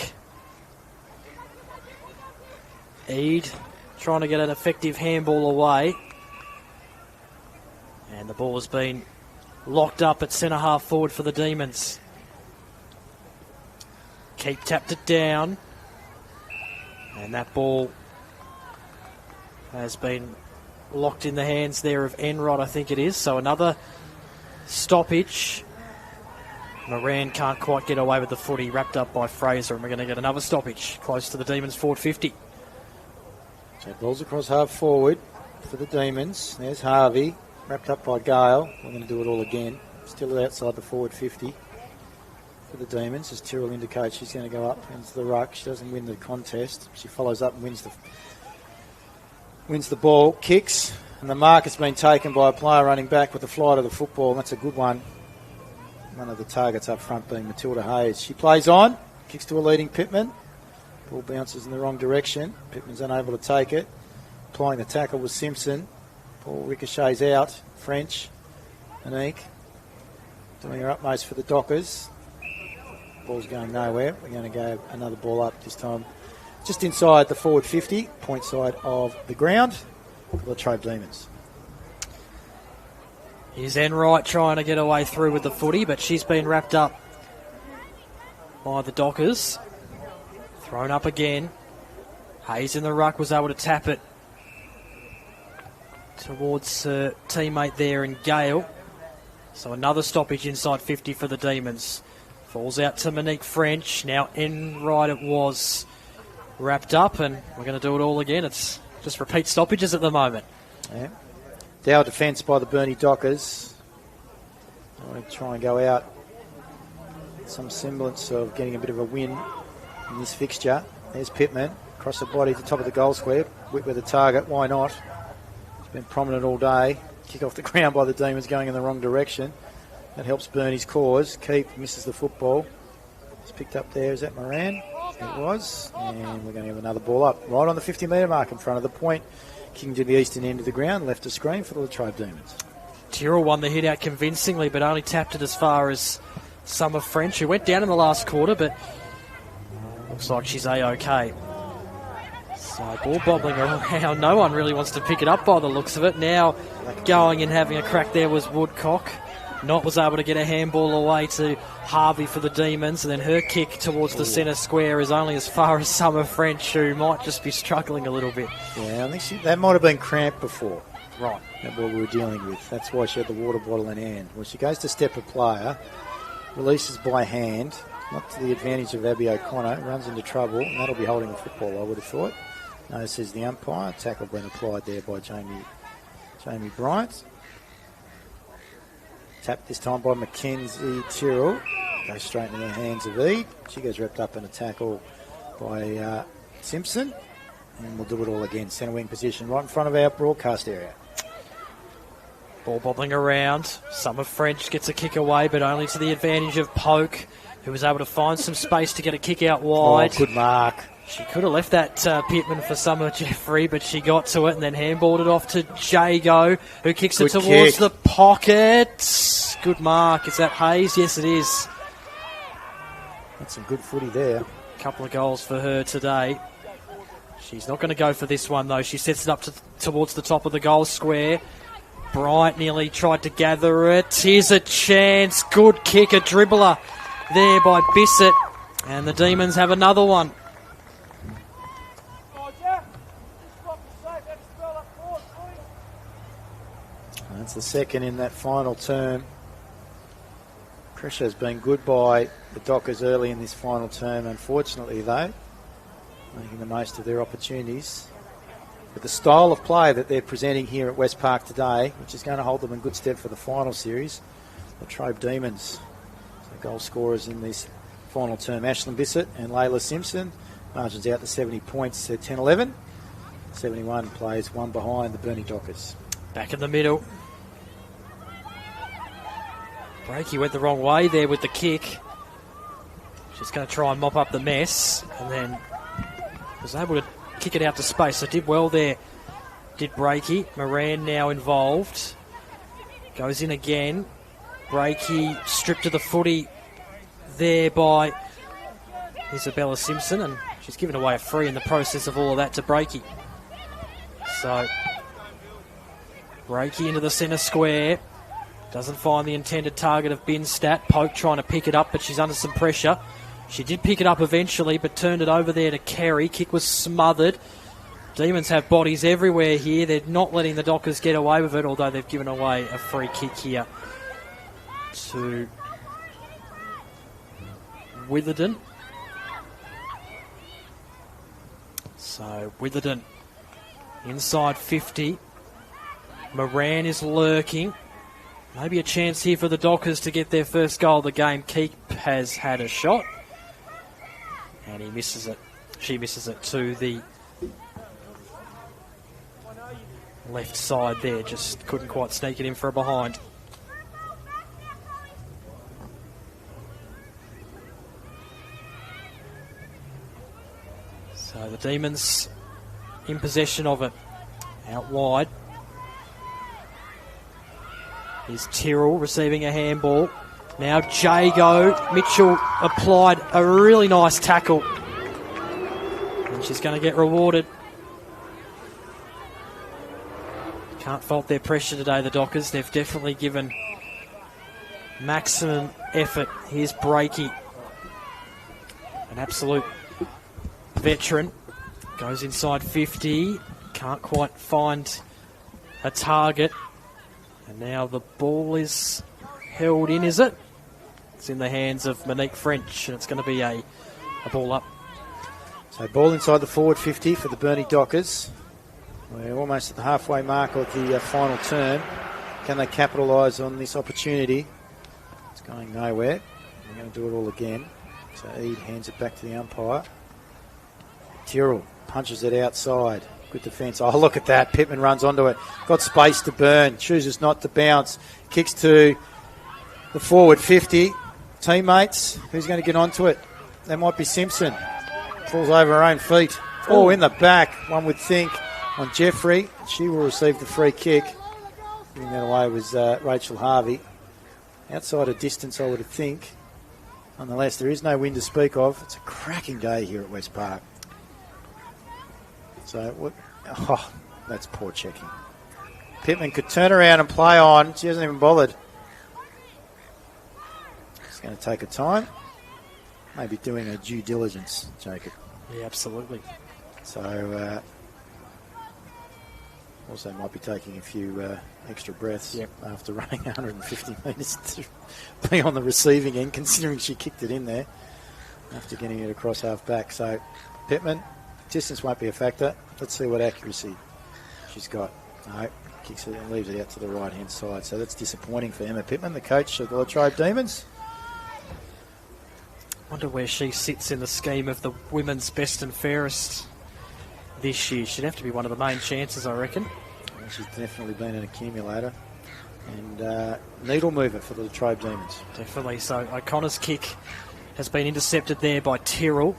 S1: Eade trying to get an effective handball away. And the ball has been locked up at centre-half forward for the Demons. Keep tapped it down. And that ball has been locked in the hands there of Enrod, I think it is. So another stoppage. Moran can't quite get away with the footy, wrapped up by Fraser, and we're going to get another stoppage close to the Demons' forward 50.
S2: So balls across half forward for the Demons. There's Harvey, wrapped up by Gale. We're going to do it all again. Still outside the forward 50 for the Demons, as Tyrrell indicates she's going to go up into the ruck. She doesn't win the contest. She follows up and wins the ball, kicks, and the mark has been taken by a player running back with the flight of the football, and that's a good one. One of the targets up front being Matilda Hayes. She plays on, kicks to a leading Pittman. Ball bounces in the wrong direction. Pittman's unable to take it. Applying the tackle was Simpson. Ball ricochets out. French, Anique, doing her utmost for the Dockers. Ball's going nowhere. We're going to go another ball up this time, just inside the forward 50, point side of the ground for the Latrobe Demons.
S1: Here's Enright trying to get away through with the footy, but she's been wrapped up by the Dockers. Thrown up again. Hayes in the ruck was able to tap it towards her teammate there in Gale. So another stoppage inside 50 for the Demons. Falls out to Monique French. Now Enright it was wrapped up, and we're going to do it all again. It's just repeat stoppages at the moment.
S2: Yeah. Dow defence by the Burnie Dockers. I want to try and go out some semblance of getting a bit of a win in this fixture. There's Pittman, across the body to the top of the goal square. Whitwer the target, why not? It's been prominent all day. Kick off the ground by the Demons, going in the wrong direction. That helps Burnie's cause. Keep misses the football. It's picked up there. Is that Moran? It was. And we're going to have another ball up right on the 50-metre mark in front of the point. Kicking to the eastern end of the ground, left of screen for the Latrobe Demons.
S1: Tyrrell won the hit out convincingly, but only tapped it as far as Summer French, who went down in the last quarter, but looks like she's A-OK. So ball bobbling around. No one really wants to pick it up by the looks of it. Now going and having a crack there was Woodcock. Knott was able to get a handball away to Harvey for the Demons, and then her kick towards the centre square is only as far as Summer French, who might just be struggling a little bit.
S2: Yeah, I think that might have been cramped before.
S1: Right.
S2: That's what we were dealing with. That's why she had the water bottle in hand. When she goes to step a player, releases by hand, not to the advantage of Abby O'Connor, runs into trouble, and that'll be holding the football, I would have thought. No, says the umpire. Tackle been applied there by Jamie Bryant. Tapped this time by Mackenzie Tyrrell. Goes straight into the hands of Ede. She goes wrapped up in a tackle by Simpson. And we'll do it all again. Centre wing position right in front of our broadcast area.
S1: Ball bobbling around. Summer French gets a kick away, but only to the advantage of Polk, who was able to find some space to get a kick out wide.
S2: Oh, good mark.
S1: She could have left that Pittman for Summer Jeffrey, but she got to it and then handballed it off to Jago, who kicks it towards the pocket. Good mark. Is that Hayes? Yes, it is.
S2: That's some good footy there.
S1: A couple of goals for her today. She's not going to go for this one, though. She sets it up towards the top of the goal square. Bryant nearly tried to gather it. Here's a chance. Good kick, a dribbler there by Bissett. And the Demons have another one.
S2: That's the second in that final term. Pressure has been good by the Dockers early in this final term. Unfortunately, though, making the most of their opportunities. But the style of play that they're presenting here at West Park today, which is going to hold them in good stead for the final series, the Latrobe Demons, the goal scorers in this final term, Ashlyn Bissett and Layla Simpson. Margins out to 70 points at 10-11. 71 plays one behind the Burnie Dockers.
S1: Back in the middle. Breaky went the wrong way there with the kick. She's going to try and mop up the mess, and then was able to kick it out to space. So did well there, did Breaky. Moran now involved. Goes in again. Breaky stripped to the footy there by Isabella Simpson, and she's given away a free in the process of all of that to Breaky. So Breaky into the centre square. Doesn't find the intended target of Binstat. Polk trying to pick it up, but she's under some pressure. She did pick it up eventually, but turned it over there to Kerry. Kick was smothered. Demons have bodies everywhere here. They're not letting the Dockers get away with it, although they've given away a free kick here to Witherden. So Witherden inside 50. Moran is lurking. Maybe a chance here for the Dockers to get their first goal of the game. Keep has had a shot. And he misses it. She misses it to the left side there. Just couldn't quite sneak it in for a behind. So the Demons in possession of it. Out wide. Is Tyrrell receiving a handball. Now Jago. Mitchell applied a really nice tackle. And she's going to get rewarded. Can't fault their pressure today, the Dockers. They've definitely given maximum effort. Here's Breaky. An absolute veteran. Goes inside 50. Can't quite find a target. And now the ball is held in, is it? It's in the hands of Monique French, and it's going to be a ball up.
S2: So ball inside the forward 50 for the Burnie Dockers. We're almost at the halfway mark of the final term. Can they capitalise on this opportunity? It's going nowhere. They're going to do it all again. So Ede hands it back to the umpire. Tyrrell punches it outside. Good defence. Oh, look at that. Pittman runs onto it. Got space to burn. Chooses not to bounce. Kicks to the forward 50. Teammates. Who's going to get onto it? That might be Simpson. Falls over her own feet. Oh, in the back. One would think on Jeffrey. She will receive the free kick. giving that away was Rachel Harvey. Outside of distance, I would think. Nonetheless, there is no wind to speak of. It's a cracking day here at West Park. So, what? Oh, that's poor checking. Pittman could turn around and play on. She hasn't even bothered. It's going to take her time. Maybe doing her due diligence, Jacob.
S1: Yeah, absolutely.
S2: So, also might be taking a few extra breaths after running 150 metres to be on the receiving end, considering she kicked it in there after getting it across half back. So, Pittman, distance won't be a factor. Let's see what accuracy she's got. No, kicks it and leaves it out to the right-hand side. So that's disappointing for Emma Pittman, the coach of the Latrobe Demons.
S1: Wonder where she sits in the scheme of the women's best and fairest this year. She'd have to be one of the main chances, I reckon.
S2: Well, she's definitely been an accumulator and needle mover for the Latrobe Demons.
S1: Definitely. So O'Connor's kick has been intercepted there by Tyrrell.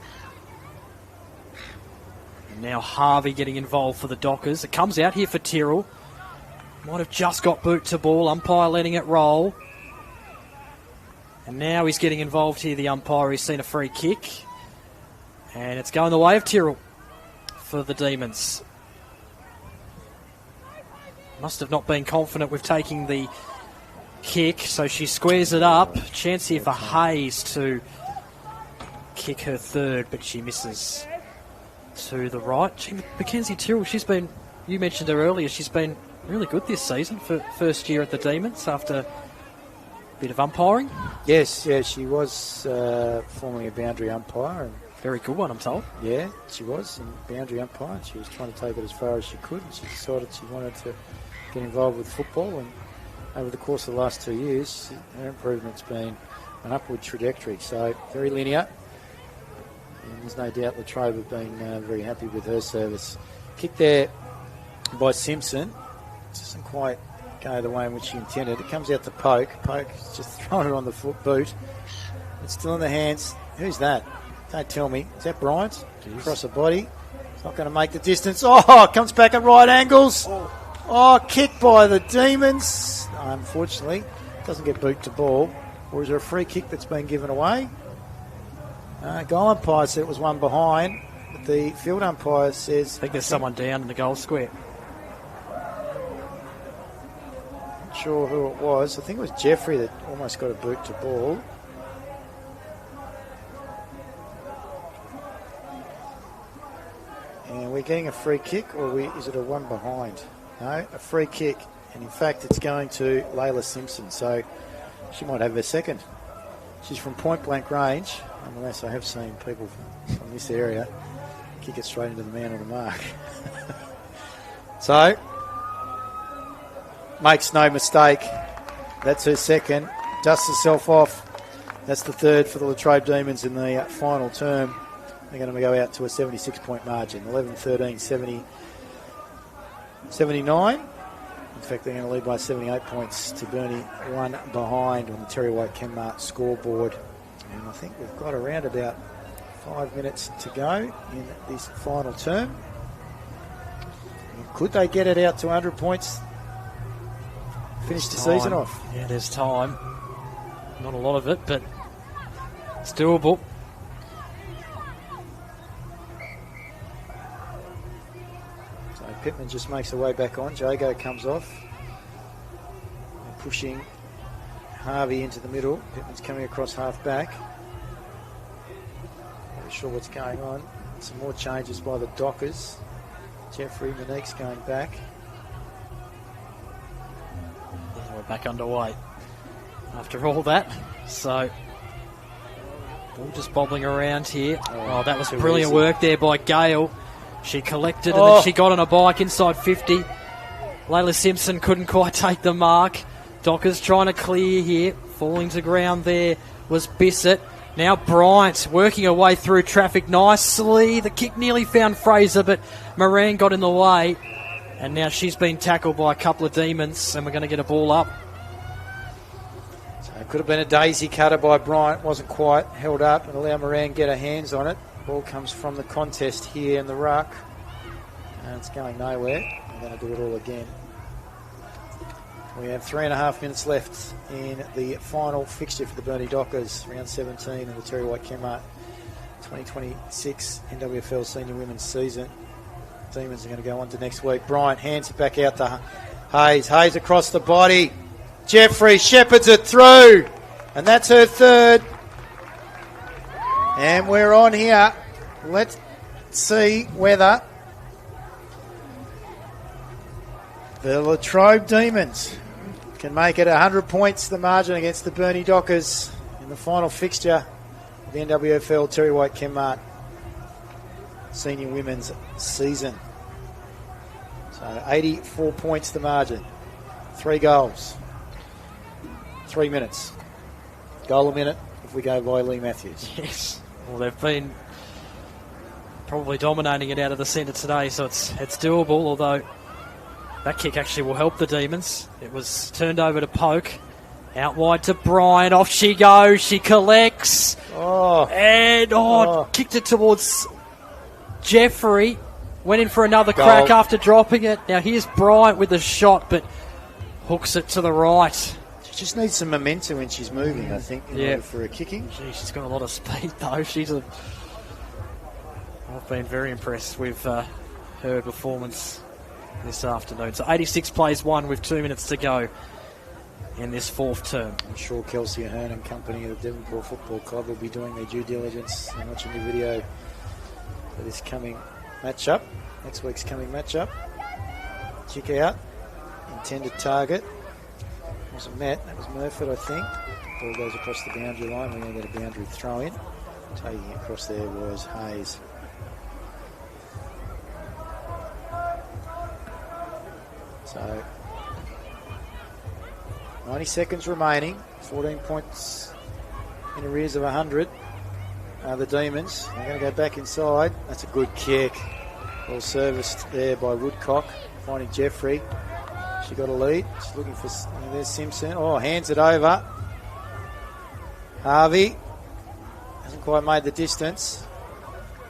S1: And now Harvey getting involved for the Dockers. It comes out here for Tyrrell. Might have just got boot to ball. Umpire letting it roll. And now he's getting involved here, the umpire. He's seen a free kick. And it's going the way of Tyrrell for the Demons. Must have not been confident with taking the kick, so she squares it up. Chance here for Hayes to kick her third, but she misses to the right. Mackenzie Tyrrell, she's been, you mentioned her earlier, she's been really good this season for first year at the Demons after a bit of umpiring.
S2: Yes, she was formerly a boundary umpire. And
S1: very good one, I'm told.
S2: Yeah, she was in boundary umpire. She was trying to take it as far as she could, and she decided she wanted to get involved with football. And over the course of the last 2 years, her improvement's been an upward trajectory. So very linear. And there's no doubt Latrobe have been very happy with her service. Kick there by Simpson. Doesn't quite go the way in which she intended. It comes out to Poke. Poke's just throwing it on the foot. It's still in the hands. Who's that? Don't tell me. Is that Bryant? Across the body. It's not going to make the distance. Oh, comes back at right angles. Oh, kick by the Demons. Unfortunately, doesn't get boot to ball. Or is there a free kick that's been given away? Goal umpire said it was one behind. But the field umpire says...
S1: I think there's someone down in the goal square.
S2: Not sure who it was. I think it was Jeffrey that almost got a boot to ball. And we're getting a free kick, or is it a one behind? No, a free kick. And in fact, it's going to Layla Simpson. So she might have her second. She's from point blank range. Nonetheless, I have seen people from this area kick it straight into the man on the mark. So, makes no mistake. That's her second. Dusts herself off. That's the third for the Latrobe Demons in the final term. They're going to go out to a 76-point margin. 11-13, 79. In fact, they're going to lead by 78 points to Burnie, one behind on the Terry White Kenmart scoreboard. And I think we've got around about 5 minutes to go in this final term. And could they get it out to 100 points? Finish the season off.
S1: Yeah, there's time. Not a lot of it, but it's doable.
S2: So Pittman just makes her way back on. Jago comes off. They're pushing Harvey into the middle. Pittman's coming across half back. Not sure what's going on. Some more changes by the Dockers. Jeffrey Monique's going back.
S1: We're back underway after all that. So, ball just bobbling around here. Oh, that was brilliant work there by Gale. She collected and then she got on a bike inside 50. Layla Simpson couldn't quite take the mark. Dockers trying to clear here. Falling to ground there was Bissett. Now Bryant working her way through traffic nicely. The kick nearly found Fraser, but Moran got in the way. And now she's been tackled by a couple of Demons, and we're going to get a ball up.
S2: So it could have been a daisy cutter by Bryant. Wasn't quite held up and allow Moran to get her hands on it. Ball comes from the contest here in the ruck. And it's going nowhere. We're going to do it all again. We have 3.5 minutes left in the final fixture for the Burnie Dockers, round 17 of the Terry White Kmart 2026 NWFL Senior Women's Season. Demons are going to go on to next week. Bryant hands it back out to Hayes. Hayes across the body. Jeffrey shepherds it through. And that's her third. And we're on here. Let's see whether the Latrobe Demons can make it 100 points the margin against the Burnie Dockers in the final fixture of the NWFL Terry White Kmart Senior Women's Season. So 84 points the margin. 3 goals. 3 minutes. Goal a minute if we go by Lee Matthews.
S1: Yes. Well, they've been probably dominating it out of the centre today, so it's doable, although that kick actually will help the Demons. It was turned over to Poke. Out wide to Bryant. Off she goes. She collects. And kicked it towards Jeffrey. Went in for another crack after dropping it. Now here's Bryant with a shot, but hooks it to the right.
S2: She just needs some momentum when she's moving, I think, in order for her kicking.
S1: She's got a lot of speed, though. I've been very impressed with her performance this afternoon. So 86 plays 1 with 2 minutes to go in this fourth term.
S2: I'm sure Kelsey Ahern and company of the Devonport Football Club will be doing their due diligence and watching the video for this coming matchup, next week's coming matchup. Kick out, intended target. Wasn't Matt, that was Murford, I think. Ball goes across the boundary line. We're going to get a boundary throw in. Taking it across there was Hayes. So 90 seconds remaining. 14 points in arrears of 100. The Demons. They're going to go back inside. That's a good kick. Well serviced there by Woodcock. Finding Jeffrey. She got a lead. She's looking for... There's Simpson. Hands it over. Harvey. Hasn't quite made the distance.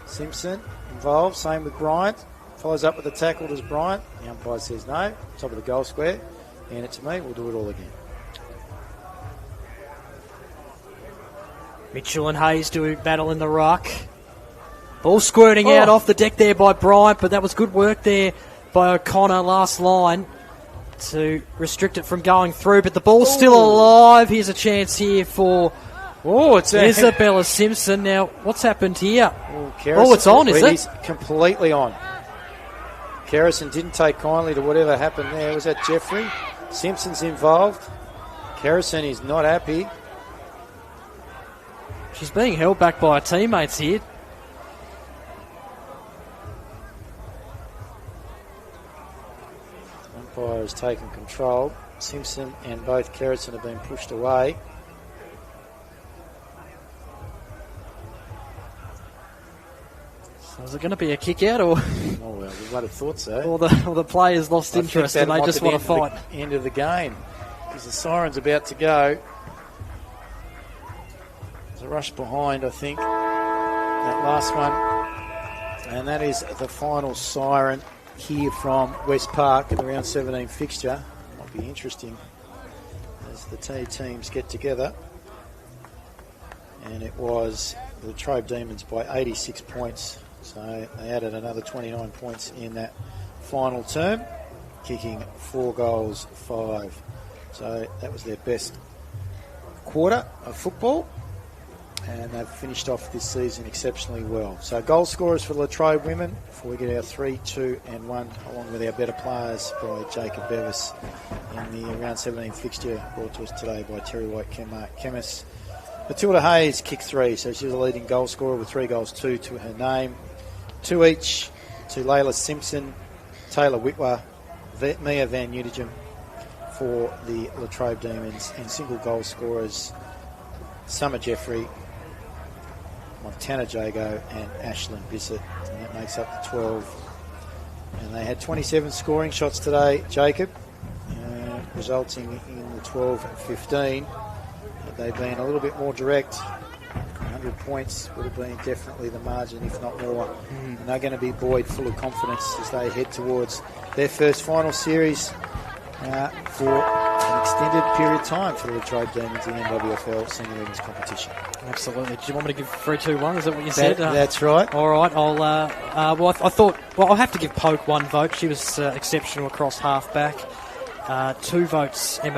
S2: Simpson involved. Same with Bryant. Follows up with a tackle. Does Bryant? The umpire says no. Top of the goal square. Hand it to me. We'll do it all again.
S1: Mitchell and Hayes do battle in the ruck. Ball squirting out off the deck there by Bryant, but that was good work there by O'Connor last line to restrict it from going through. But the ball's still alive. Here's a chance here for Isabella Simpson. Now, what's happened here? It's on, is it?
S2: It's completely on. Kerrison didn't take kindly to whatever happened there. Was that Jeffrey? Simpson's involved. Kerrison is not happy.
S1: She's being held back by her teammates here.
S2: Umpire has taken control. Simpson and both Kerrison have been pushed away.
S1: So is it going to be a kick out, or?
S2: Oh well, we would have thought so.
S1: Or the players lost interest and they just want to fight.
S2: End of the game, because the siren's about to go. There's a rush behind, I think, that last one, and that is the final siren here from West Park in the round 17 fixture. Might be interesting as the two teams get together. And it was the Latrobe Demons by 86 points. So they added another 29 points in that final term, kicking 4 goals, 5. So that was their best quarter of football. And they've finished off this season exceptionally well. So goal scorers for the Latrobe women, before we get our 3, 2 and 1, along with our better players by Jacob Bevis in the round 17 fixture brought to us today by Terry White Chemists. Matilda Hayes kicked 3, so she's a leading goal scorer with 3 goals, 2 to her name. 2 each to Layla Simpson, Taylor Whitwer, Mia Van Utigem for the Latrobe Demons, and single goal scorers Summer Jeffrey, Montana Jago and Ashlyn Bissett, and that makes up the 12. And they had 27 scoring shots today, Jacob, resulting in the 12-15. But they've been a little bit more direct. 100 points would have been definitely the margin, if not more. And they're going to be buoyed full of confidence as they head towards their first final series for extended period of time for the Latrobe Demons in the NWFL Senior Women's Competition.
S1: Absolutely. Do you want me to give 3-2-1? Is that what you said?
S2: That's right.
S1: All right. I thought I'll have to give Poke 1 vote. She was exceptional across half back. 2 votes, Emma